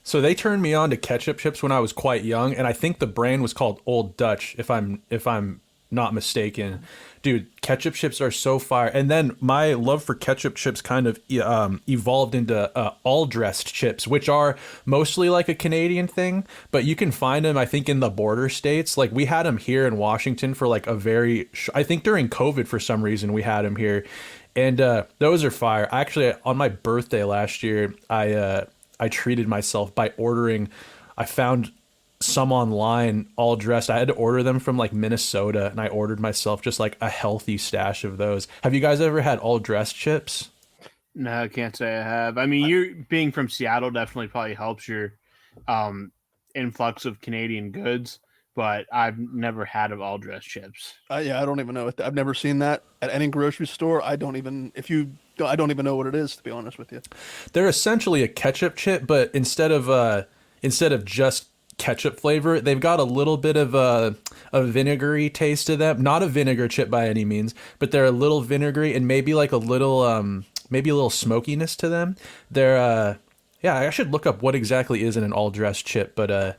So they turned me on to ketchup chips when I was quite young, and I think the brand was called Old Dutch, if I'm not mistaken. Dude, ketchup chips are so fire. And then my love for ketchup chips kind of evolved into all dressed chips, which are mostly like a Canadian thing, but you can find them, I think, in the border states. Like we had them here in Washington for like I think during COVID for some reason we had them here, and those are fire. Actually, on my birthday last year, I treated myself by ordering. I found some online all dressed. I had to order them from like Minnesota, and I ordered myself just like a healthy stash of those. Have you guys ever had all dressed chips? No, I can't say I have. I mean, you being from Seattle definitely probably helps your influx of Canadian goods, but I've never had of all dressed chips. Yeah, I don't even know. I've never seen that at any grocery store. I don't even know what it is, to be honest with you. They're essentially a ketchup chip, but instead of just ketchup flavor, they've got a little bit of a vinegary taste to them. Not a vinegar chip by any means, but they're a little vinegary and maybe like a little smokiness to them. They're yeah, I should look up what exactly is in an all dressed chip, but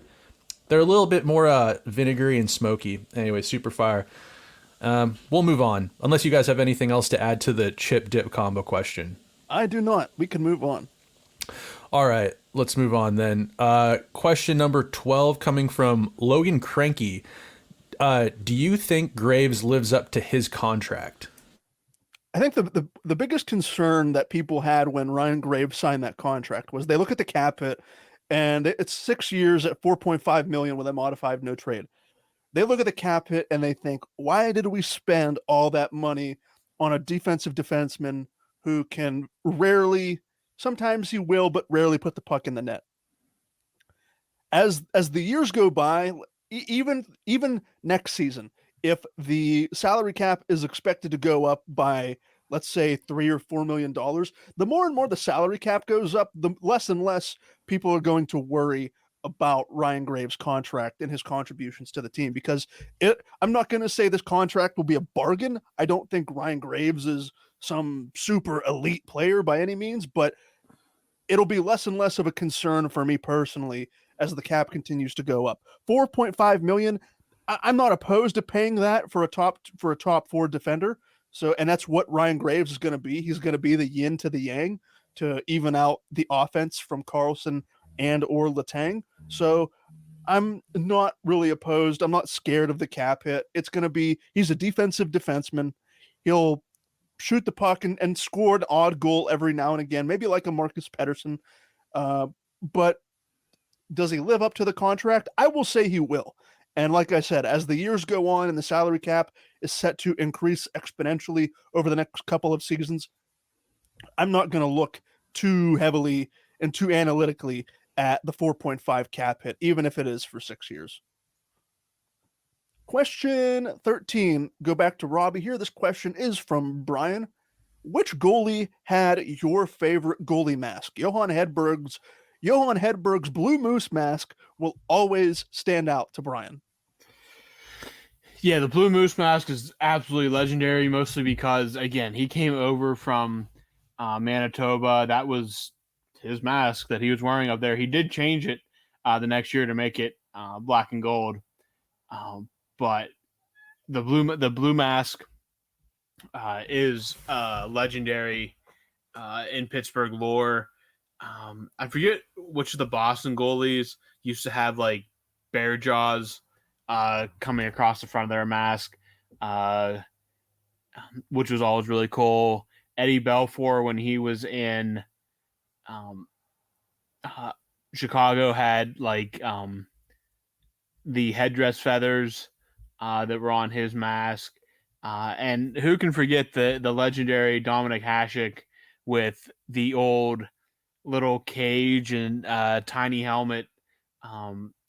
they're a little bit more vinegary and smoky. Anyway, super fire. We'll move on unless you guys have anything else to add to the chip dip combo question. I do not. We can move on. All right, let's move on then. Question number 12 coming from Logan Cranky. Do you think Graves lives up to his contract? I think the biggest concern that people had when Ryan Graves signed that contract was they look at the cap hit, and it's 6 years at 4.5 million with a modified no trade. They look at the cap hit and they think, why did we spend all that money on a defensive defenseman who can rarely, sometimes he will, but rarely put the puck in the net? As the years go by, even next season, if the salary cap is expected to go up by, let's say, $3 or $4 million, the more and more the salary cap goes up, the less and less people are going to worry about Ryan Graves' contract and his contributions to the team, because I'm not going to say this contract will be a bargain. I don't think Ryan Graves is some super elite player by any means, but it'll be less and less of a concern for me personally as the cap continues to go up. 4.5 million. I'm not opposed to paying that for a top 4 defender. So, and that's what Ryan Graves is going to be. He's going to be the yin to the yang. to even out the offense from Carlson and or Letang. So I'm not really opposed. I'm not scared of the cap hit. It's going to be, he's a defensive defenseman. He'll shoot the puck and score an odd goal every now and again, maybe like a Marcus Pettersson. But does he live up to the contract? I will say he will. And like I said, as the years go on and the salary cap is set to increase exponentially over the next couple of seasons, I'm not going to look too heavily and too analytically at the 4.5 cap hit, even if it is for 6 years. Question 13. Go back to Robbie here. This question is from Brian. Which goalie had your favorite goalie mask? Johan Hedberg's Blue Moose mask will always stand out to Brian. Yeah, the Blue Moose mask is absolutely legendary, mostly because, again, he came over from Manitoba. That was his mask that he was wearing up there. He did change it the next year to make it black and gold. But the blue mask is legendary in Pittsburgh lore. I forget which of the Boston goalies used to have like bear jaws coming across the front of their mask, which was always really cool. Eddie Belfour, when he was in Chicago, had like the headdress feathers that were on his mask. And who can forget the legendary Dominic Hasek with the old little cage and tiny helmet.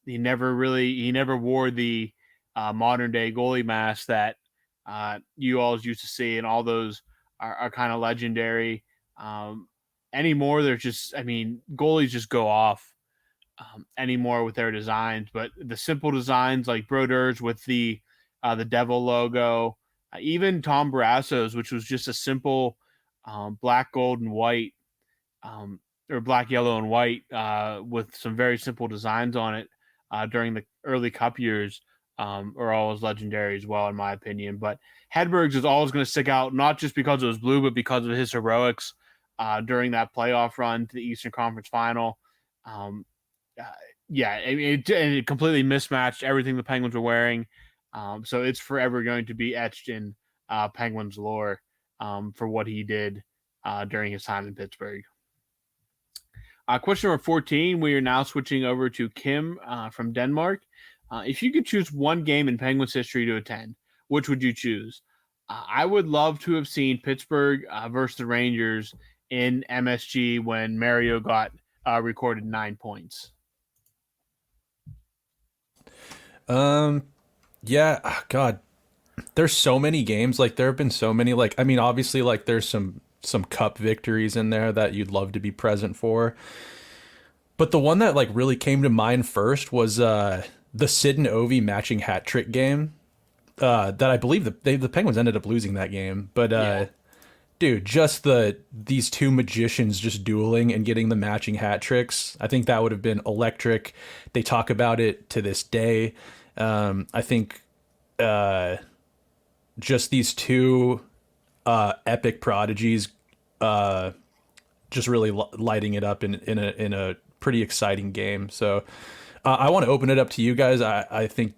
He never wore the modern day goalie mask that you all used to see, and all those are kind of legendary. Anymore, they're just, goalies just go off anymore with their designs, but the simple designs like Brodeurs with the devil logo, even Tom Barrasso's, which was just a simple black, gold, and white, or black, yellow, and white with some very simple designs on it during the early Cup years, are always legendary as well, in my opinion. But Hedberg's is always going to stick out, not just because it was blue, but because of his heroics during that playoff run to the Eastern Conference Final. It completely mismatched everything the Penguins were wearing. So it's forever going to be etched in Penguins lore for what he did during his time in Pittsburgh. Question number 14, we are now switching over to Kim from Denmark. If you could choose one game in Penguins history to attend, which would you choose? I would love to have seen Pittsburgh versus the Rangers in MSG when Mario got recorded 9 points. Yeah, God, there's so many games. Like, there have been so many, like, obviously, like, there's some cup victories in there that you'd love to be present for. But the one that, like, really came to mind first was the Sid and Ovi matching hat trick game that I believe the Penguins ended up losing that game. But, dude, just these two magicians just dueling and getting the matching hat tricks, I think that would have been electric. They talk about it to this day. I think just these two epic prodigies just really lighting it up in a pretty exciting game. So I want to open it up to you guys. I think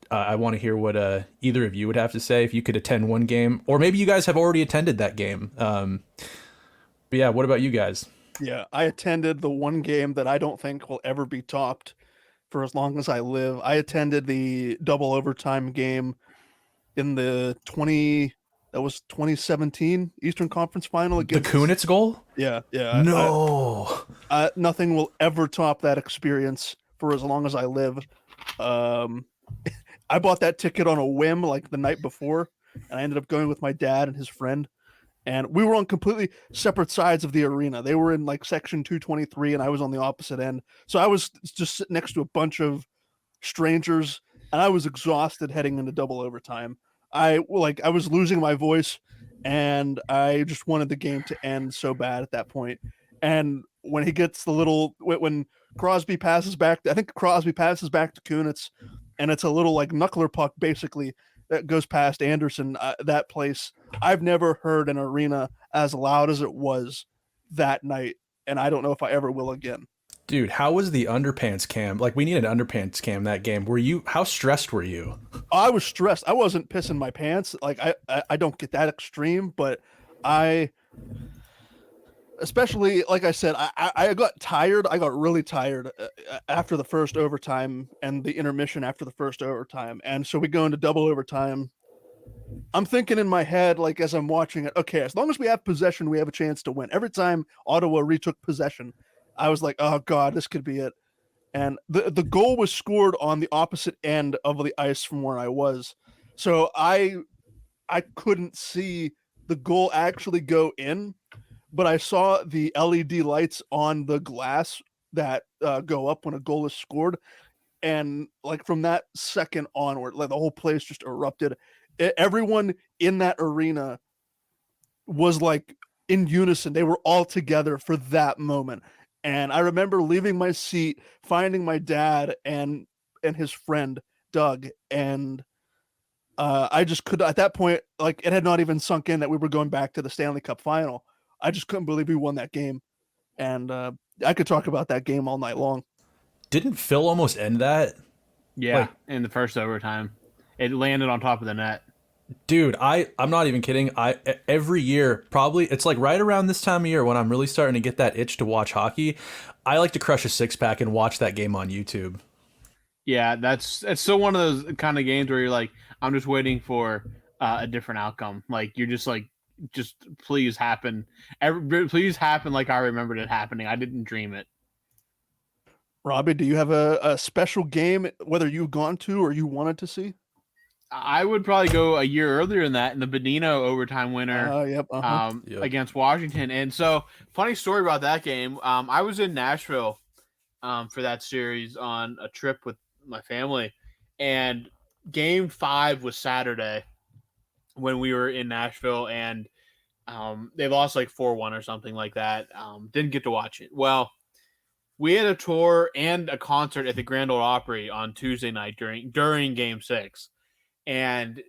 I want to hear what either of you would have to say if you could attend one game, or maybe you guys have already attended that game. But yeah, what about you guys? Yeah, I attended the one game that I don't think will ever be topped for as long as I live. I attended the double overtime game in the 2017 Eastern Conference Final against the Kunitz goal. Yeah. No, nothing will ever top that experience for as long as I live. I bought that ticket on a whim, like the night before, and I ended up going with my dad and his friend. And we were on completely separate sides of the arena. They were in like section 223, and I was on the opposite end. So I was just sitting next to a bunch of strangers, and I was exhausted heading into double overtime. I was losing my voice, and I just wanted the game to end so bad at that point. And when he gets when Crosby passes back, I think Crosby passes back to Kunitz, and it's a little like knuckler puck basically that goes past Anderson. That place, I've never heard an arena as loud as it was that night and I don't know if I ever will again. Dude, how was the underpants cam? Like, we needed underpants cam that game. How stressed were you? I was stressed. I wasn't pissing my pants. Like I don't get that extreme, but I, especially like I said, I got tired. I got really tired after the first overtime and the intermission after the first overtime, and so we go into double overtime. I'm thinking in my head, like as I'm watching it, okay, as long as we have possession, we have a chance to win. Every time Ottawa retook possession, I was like, oh god, this could be it. And the goal was scored on the opposite end of the ice from where I was, so I couldn't see the goal actually go in, but I saw the LED lights on the glass that go up when a goal is scored, and like from that second onward, like the whole place just erupted. Everyone in that arena was like in unison. They were all together for that moment. And I remember leaving my seat, finding my dad and his friend Doug, and I just could at that point, like it had not even sunk in that we were going back to the Stanley Cup final. I just couldn't believe we won that game, and I could talk about that game all night long. Didn't Phil almost end that? Yeah, Like, in the first overtime, it landed on top of the net. dude, I'm not even kidding. Every year, probably it's like right around this time of year when I'm really starting to get that itch to watch hockey. I like to crush a 6-pack and watch that game on YouTube. Yeah, it's still one of those kind of games where you're like, I'm just waiting for a different outcome. Like you're just like, just please happen. Please happen like I remembered it happening. I didn't dream it. Robbie, do you have a special game, whether you've gone to or you wanted to see? I would probably go a year earlier than that in the Bonino overtime winner Yep. Yep. against Washington. And so, funny story about that game. I was in Nashville for that series on a trip with my family, and Game 5 was Saturday when we were in Nashville, and they lost like 4-1 or something like that. Didn't get to watch it. Well, we had a tour and a concert at the Grand Ole Opry on Tuesday night during Game 6. And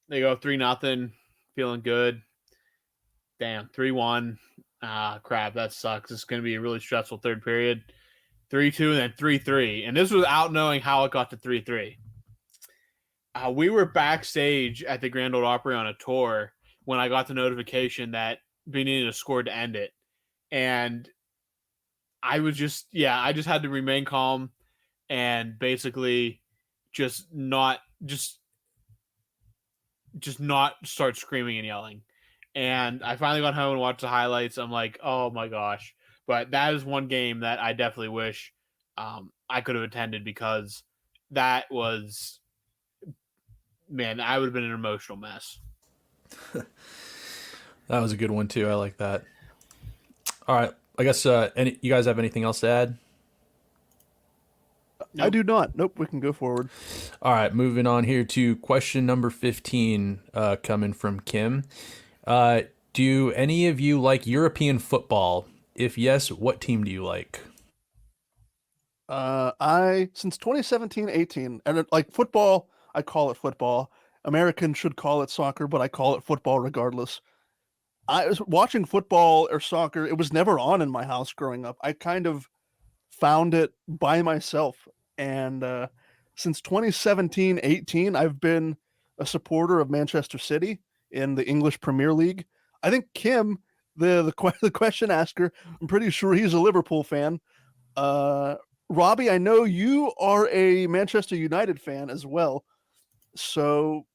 they go 3-0, feeling good. Damn, 3-1. Crap, that sucks. It's going to be a really stressful third period. 3-2 and then 3-3. And this was without knowing how it got to 3-3. We were backstage at the Grand Ole Opry on a tour when I got the notification that Benitez scored to end it. And I just had to remain calm and basically just not start screaming and yelling. And I finally got home and watched the highlights. I'm like, oh my gosh. But that is one game that I definitely wish I could have attended, because that was, man, I would have been an emotional mess. That was a good one too. I like that. All right, I guess you guys have anything else to add? I do not. Nope, we can go forward. All right, moving on here to question number 15, coming from Kim. Do any of you like European football? If yes, what team do you like? I since 2017-18, and like football, I call it football. Americans should call it soccer, but I call it football regardless. I was watching football or soccer. It was never on in my house growing up. I kind of found it by myself. And since 2017-18, I've been a supporter of Manchester City in the English Premier League. I think Kim, the question asker, I'm pretty sure he's a Liverpool fan. Robbie, I know you are a Manchester United fan as well. So,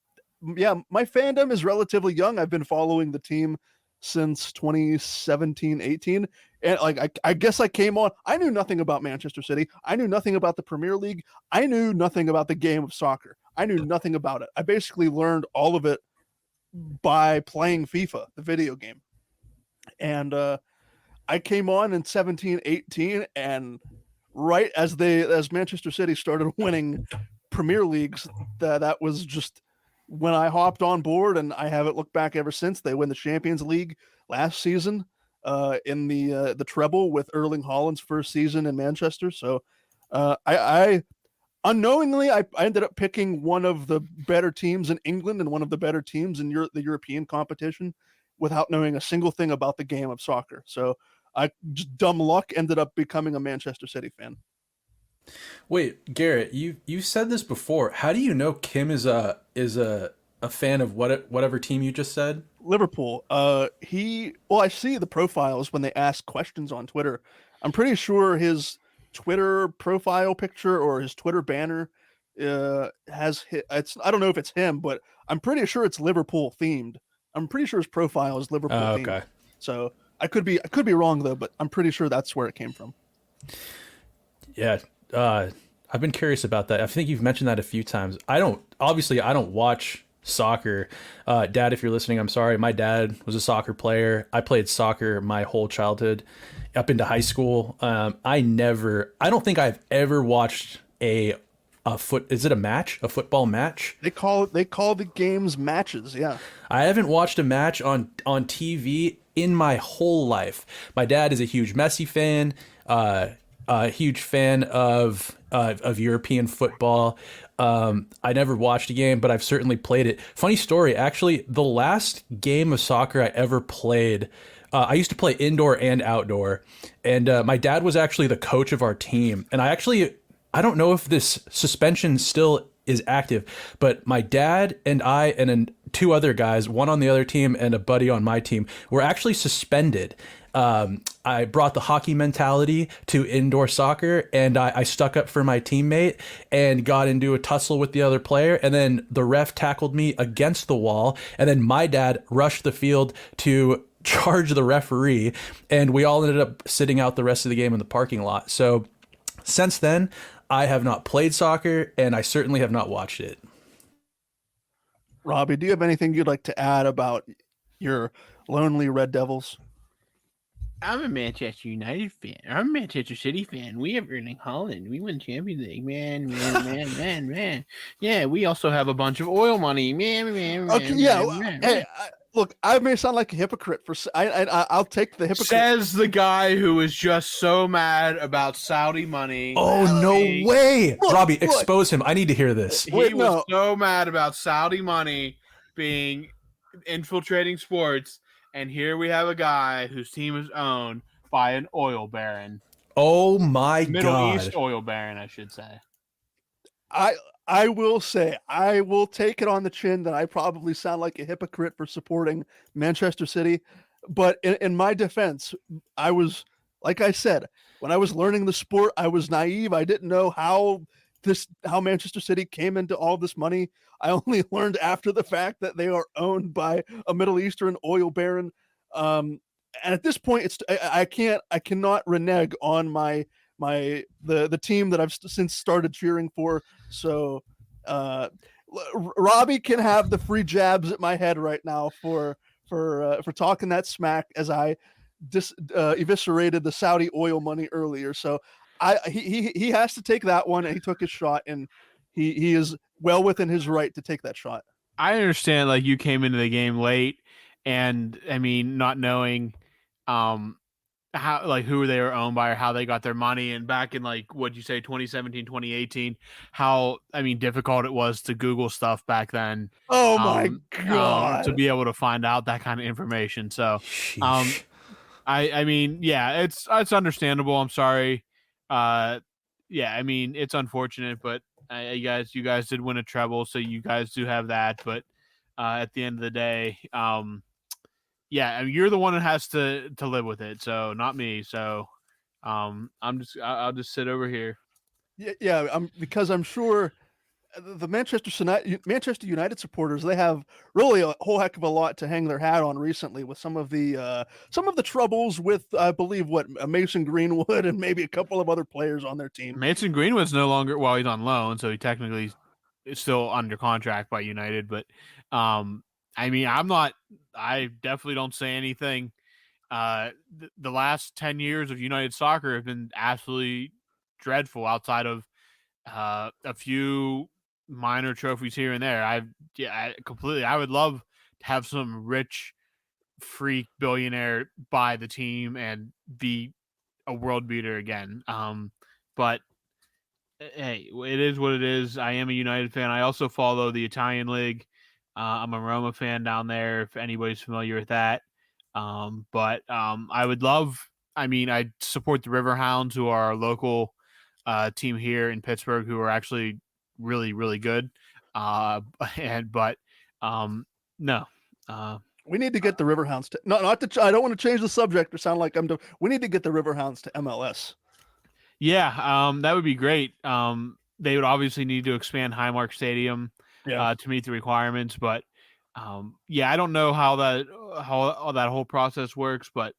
yeah, my fandom is relatively young. I've been following the team since 2017-18. And like I guess I came on. I knew nothing about Manchester City. I knew nothing about the Premier League. I knew nothing about the game of soccer. I knew nothing about it. I basically learned all of it by playing FIFA, the video game. And I came on in 17-18, and right as Manchester City started winning Premier Leagues, that was just when I hopped on board, and I haven't looked back ever since. They win the Champions League last season in the treble with Erling Haaland's first season in Manchester. So I unknowingly I ended up picking one of the better teams in England and one of the better teams in the European competition without knowing a single thing about the game of soccer. So I just dumb luck ended up becoming a Manchester City fan. Wait, Garrett, you said this before. How do you know Kim is a fan of whatever team you just said? Liverpool. I see the profiles when they ask questions on Twitter. I'm pretty sure his Twitter profile picture or his Twitter banner it's I don't know if it's him, but I'm pretty sure it's Liverpool themed. I'm pretty sure his profile is Liverpool themed. Okay. So I could be wrong though, but I'm pretty sure that's where it came from. Yeah. I've been curious about that. I think you've mentioned that a few times. I don't watch soccer. Dad, if you're listening, I'm sorry. My dad was a soccer player. I played soccer my whole childhood up into high school. I don't think I've ever watched is it a match? A football match? They call the games matches. Yeah. I haven't watched a match on TV in my whole life. My dad is a huge Messi fan, a huge fan of European football. I never watched a game, but I've certainly played it. Funny story, actually, the last game of soccer I ever played, I used to play indoor and outdoor, and my dad was actually the coach of our team. And I don't know if this suspension still is active, but my dad and I and then two other guys, one on the other team and a buddy on my team, were actually suspended. I brought the hockey mentality to indoor soccer, and I stuck up for my teammate and got into a tussle with the other player. And then the ref tackled me against the wall. And then my dad rushed the field to charge the referee. And we all ended up sitting out the rest of the game in the parking lot. So since then, I have not played soccer, and I certainly have not watched it. Robbie, do you have anything you'd like to add about your lonely Red Devils? I'm a Manchester United fan. I'm a Manchester City fan. We have Erling Haaland. We won Champions League. Man. Yeah, we also have a bunch of oil money. Man. Okay, yeah. Hey, look, I may sound like a hypocrite I'll take the hypocrite. Says the guy who is just so mad about Saudi money. Oh, no way. Robbie, expose him. I need to hear this. He was so mad about Saudi money being infiltrating sports. And here we have a guy whose team is owned by an oil baron. Oh my God. Middle East oil baron, I should say. I will say, I will take it on the chin that I probably sound like a hypocrite for supporting Manchester City. But in my defense, I was, like I said, when I was learning the sport, I was naive. I didn't know how Manchester City came into all this money. I only learned after the fact that they are owned by a Middle Eastern oil baron. And at this point, I cannot renege on the team that I've since started cheering for. So Robbie can have the free jabs at my head right now for talking that smack as I eviscerated the Saudi oil money earlier. So he has to take that one, and he took his shot, and he is well within his right to take that shot. I understand, like, you came into the game late, and I mean, not knowing how, like, who they were owned by or how they got their money, and back in, like, what'd you say, 2017, 2018, how, I mean, difficult it was to Google stuff back then. Oh my God. To be able to find out that kind of information. So Sheesh. I mean, yeah, it's understandable. I'm sorry. Yeah, I mean, it's unfortunate, but you guys did win a treble, so you guys do have that. But at the end of the day, yeah, I mean, you're the one that has to live with it, so not me. So I'll just sit over here. Yeah. Because I'm sure the Manchester United supporters, they have really a whole heck of a lot to hang their hat on recently with some of the troubles with, I believe, Mason Greenwood and maybe a couple of other players on their team. Mason Greenwood's no longer, well, he's on loan, so he technically is still under contract by United. But I mean, I definitely don't say anything. The last 10 years of United soccer have been absolutely dreadful outside of a few minor trophies here and there. I would love to have some rich freak billionaire buy the team and be a world beater again. But hey, it is what it is. I am a United fan. I also follow the Italian league. I'm a Roma fan down there, if anybody's familiar with that. But I would love I mean, I support the Riverhounds, who are our local team here in Pittsburgh, who are actually really, really good. Uh, and but no, uh, We need to get the Riverhounds to not to. I don't want to change the subject or sound like I'm. We need to get the Riverhounds to MLS. yeah, that would be great. They would obviously need to expand Highmark Stadium Yeah. to meet the requirements, but yeah, I don't know how that whole process works, but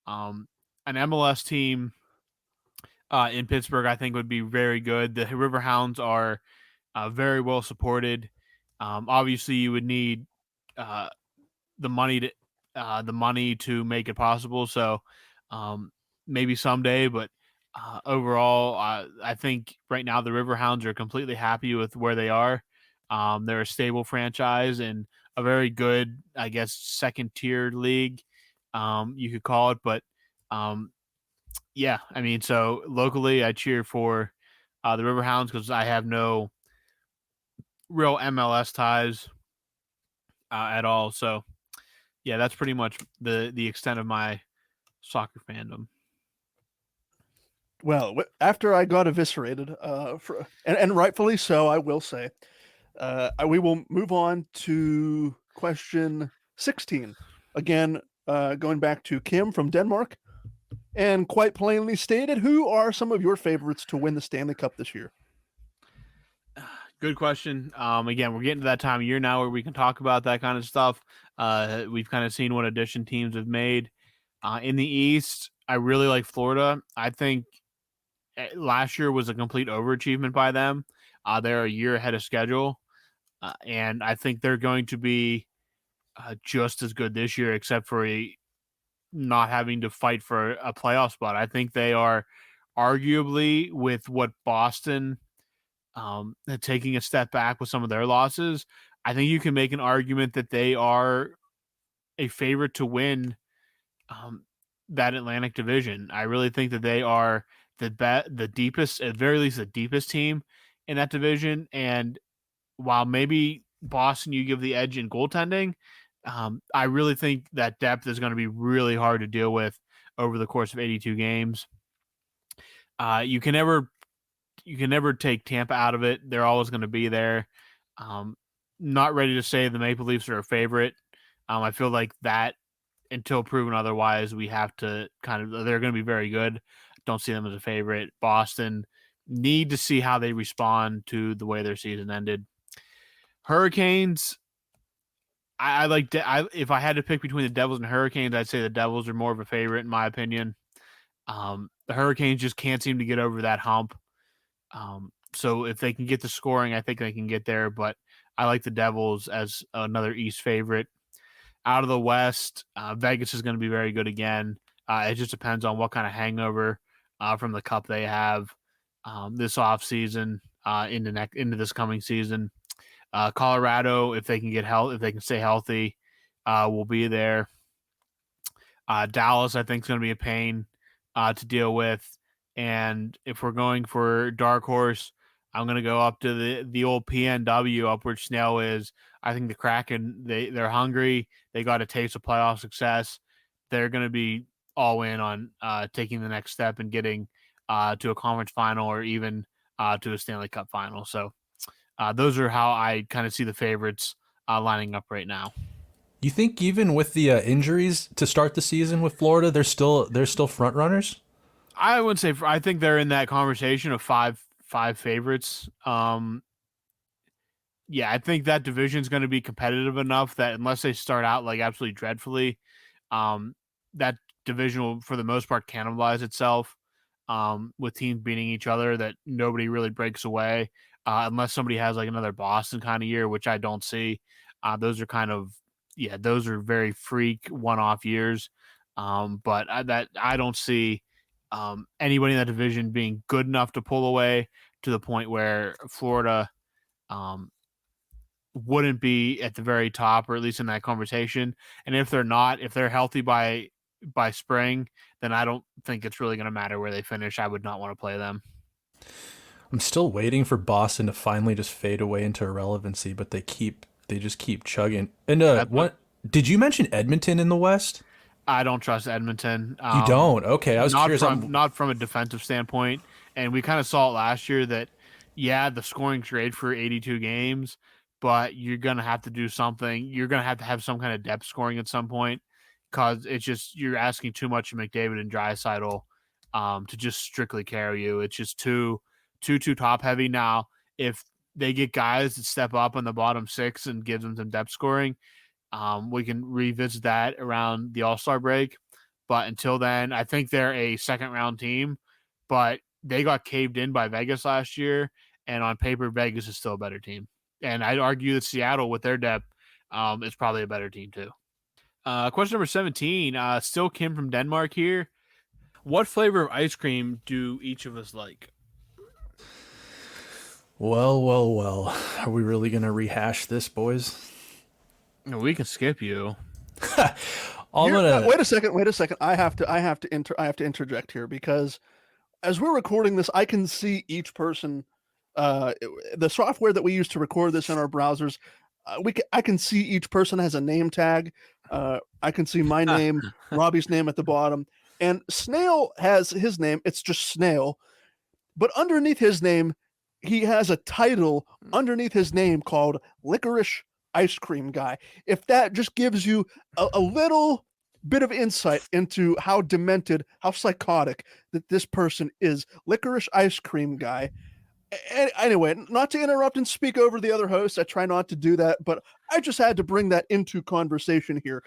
an MLS team in Pittsburgh, I think, would be very good. The Riverhounds are very well supported. Obviously, you would need uh, the money to make it possible. So um, maybe someday, but overall, I think right now the Riverhounds are completely happy with where they are. They're a stable franchise and a very good, I guess, second tier league, you could call it. But um, yeah, I mean, so locally, I cheer for the Riverhounds because I have no real MLS ties at all. So yeah, that's pretty much the extent of my soccer fandom. Well, after I got eviscerated, and rightfully so, I will say, we will move on to question 16. Again, going back to Kim from Denmark, and quite plainly stated, who are some of your favorites to win the Stanley Cup this year? Good question. Again, we're getting to that time of year now where we can talk about that kind of stuff. We've kind of seen what addition teams have made. In the East, I really like Florida. I think last year was a complete overachievement by them. They're a year ahead of schedule, and I think they're going to be just as good this year, except for not having to fight for a playoff spot. I think they are arguably, with what Boston taking a step back with some of their losses, I think you can make an argument that they are a favorite to win um, that Atlantic Division. I really think that they are the deepest, at very least, the deepest team in that division. And while maybe Boston, you give the edge in goaltending, I really think that depth is going to be really hard to deal with over the course of 82 games. You can never take Tampa out of it. They're always going to be there. Not ready to say the Maple Leafs are a favorite. I feel like that until proven otherwise, we have to they're going to be very good. Don't see them as a favorite. Boston need to see how they respond to the way their season ended. Hurricanes, I like. If I had to pick between the Devils and Hurricanes, I'd say the Devils are more of a favorite in my opinion. The Hurricanes just can't seem to get over that hump. So if they can get the scoring, I think they can get there. But I like the Devils as another East favorite. Out of the West, Vegas is going to be very good again. It just depends on what kind of hangover from the Cup they have this offseason into this coming season. Colorado, if they can if they can stay healthy, will be there. Dallas, I think, is going to be a pain to deal with. And if we're going for dark horse, I'm going to go up to the old PNW, up where Snell is. I think the Kraken, they're hungry. They got a taste of playoff success. They're going to be all in on taking the next step and getting to a conference final or even to a Stanley Cup final. So those are how I kind of see the favorites lining up right now. You think even with the injuries to start the season with Florida, they're still front runners? I wouldn't say. I think they're in that conversation of five favorites. Yeah, I think that division is going to be competitive enough that unless they start out like absolutely dreadfully, that division will, for the most part, cannibalize itself with teams beating each other. That nobody really breaks away unless somebody has like another Boston kind of year, which I don't see. Those are very freak one-off years. But I don't see anybody in that division being good enough to pull away to the point where Florida wouldn't be at the very top, or at least in that conversation. And if they're not, if they're healthy by spring, then I don't think it's really going to matter where they finish. I would not want to play them. I'm still waiting for Boston to finally just fade away into irrelevancy, but they just keep chugging. And what did you mention Edmonton in the West? I don't trust Edmonton. You don't? Okay, I was Not curious. not from a defensive standpoint, and we kind of saw it last year that yeah, the scoring's great for 82 games, but you're gonna have to do something. You're gonna have some kind of depth scoring at some point because it's just you're asking too much of McDavid and Draisaitl to just strictly carry you. It's just too top heavy now. If they get guys that step up on the bottom six and give them some depth scoring, we can revisit that around the All-Star break. But until then, I think they're a second-round team, but they got caved in by Vegas last year, and on paper, Vegas is still a better team. And I'd argue that Seattle, with their depth, is probably a better team too. Question number 17, still Kim from Denmark here. What flavor of ice cream do each of us like? Well. Are we really going to rehash this, boys? We can skip you. Wait a second. I have to interject here because as we're recording this, I can see each person. The software that we use to record this in our browsers, I can see each person has a name tag. I can see my name, Robbie's name at the bottom, and Snail has his name. It's just Snail, but underneath his name, he has a title underneath his name called Licorice Ice Cream Guy. If that just gives you a little bit of insight into how demented, how psychotic that this person is, Licorice Ice Cream Guy. Anyway, not to interrupt and speak over the other hosts, I try not to do that, but I just had to bring that into conversation here.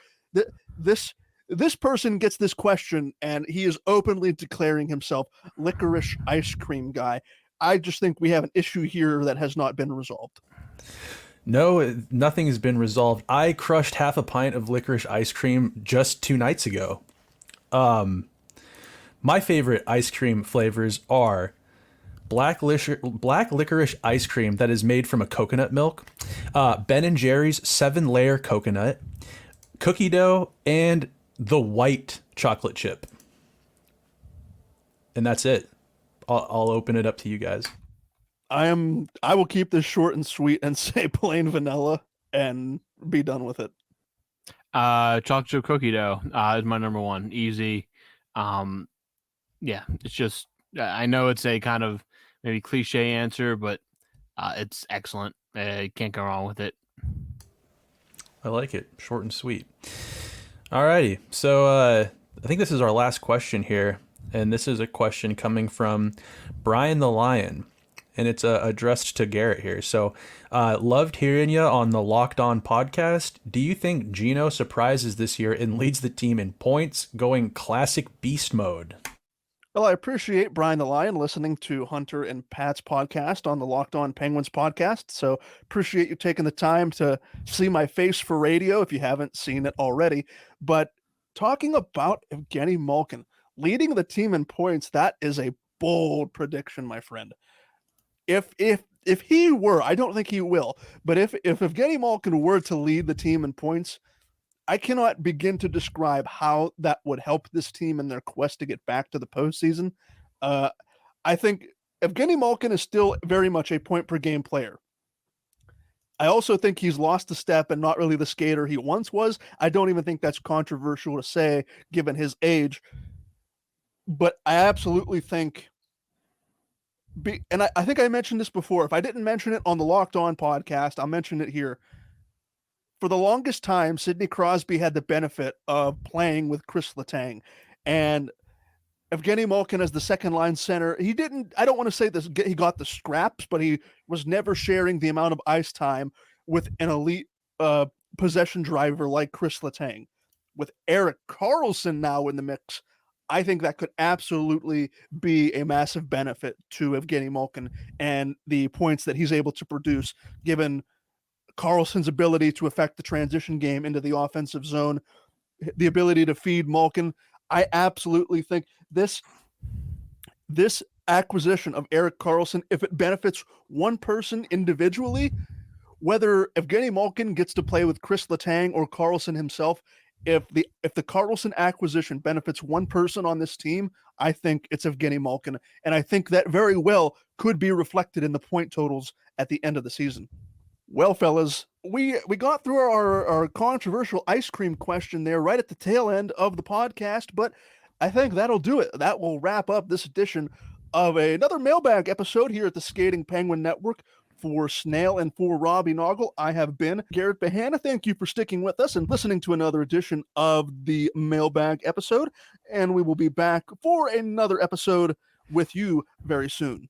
This person gets this question, and he is openly declaring himself Licorice Ice Cream Guy. I just think we have an issue here that has not been resolved. No, nothing has been resolved. I crushed half a pint of licorice ice cream just 2 nights ago. My favorite ice cream flavors are black licorice ice cream that is made from a coconut milk, Ben & Jerry's 7-layer coconut, cookie dough, and the white chocolate chip. And that's it. I'll open it up to you guys. I will keep this short and sweet and say plain vanilla and be done with it. Chocolate chip cookie dough is my number one. Easy. Yeah, it's just I know it's a kind of maybe cliche answer, but it's excellent. Can't go wrong with it. I like it. Short and sweet. Alrighty. So I think this is our last question here. And this is a question coming from Brian the Lion. And it's addressed to Garrett here. So, loved hearing you on the Locked On podcast. Do you think Gino surprises this year and leads the team in points, going classic beast mode? Well, I appreciate Brian the Lion listening to Hunter and Pat's podcast on the Locked On Penguins podcast. So appreciate you taking the time to see my face for radio if you haven't seen it already. But talking about Evgeny Malkin leading the team in points, that is a bold prediction, my friend. If he were, I don't think he will, but if Evgeny Malkin were to lead the team in points, I cannot begin to describe how that would help this team in their quest to get back to the postseason. I think Evgeny Malkin is still very much a point per game player. I also think he's lost a step and not really the skater he once was. I don't even think that's controversial to say given his age. But I absolutely think, and I think I mentioned this before. If I didn't mention it on the Locked On podcast, I'll mention it here. For the longest time, Sidney Crosby had the benefit of playing with Chris Letang. And Evgeny Malkin as the second-line center, I don't want to say this, he got the scraps, but he was never sharing the amount of ice time with an elite possession driver like Chris Letang. With Erik Karlsson now in the mix, I think that could absolutely be a massive benefit to Evgeny Malkin and the points that he's able to produce, given Karlsson's ability to affect the transition game into the offensive zone, the ability to feed Malkin. I absolutely think this acquisition of Erik Karlsson, if it benefits one person individually, whether Evgeny Malkin gets to play with Chris Letang or Karlsson himself, if the Karlsson acquisition benefits one person on this team, I think it's Evgeny Malkin. And I think that very well could be reflected in the point totals at the end of the season. Well, fellas, we got through our controversial ice cream question there right at the tail end of the podcast, but I think that'll do it. That will wrap up this edition of another mailbag episode here at the Skating Penguin Network. For Snail and for Robbie Noggle, I have been Garrett Bahana. Thank you for sticking with us and listening to another edition of the mailbag episode. And we will be back for another episode with you very soon.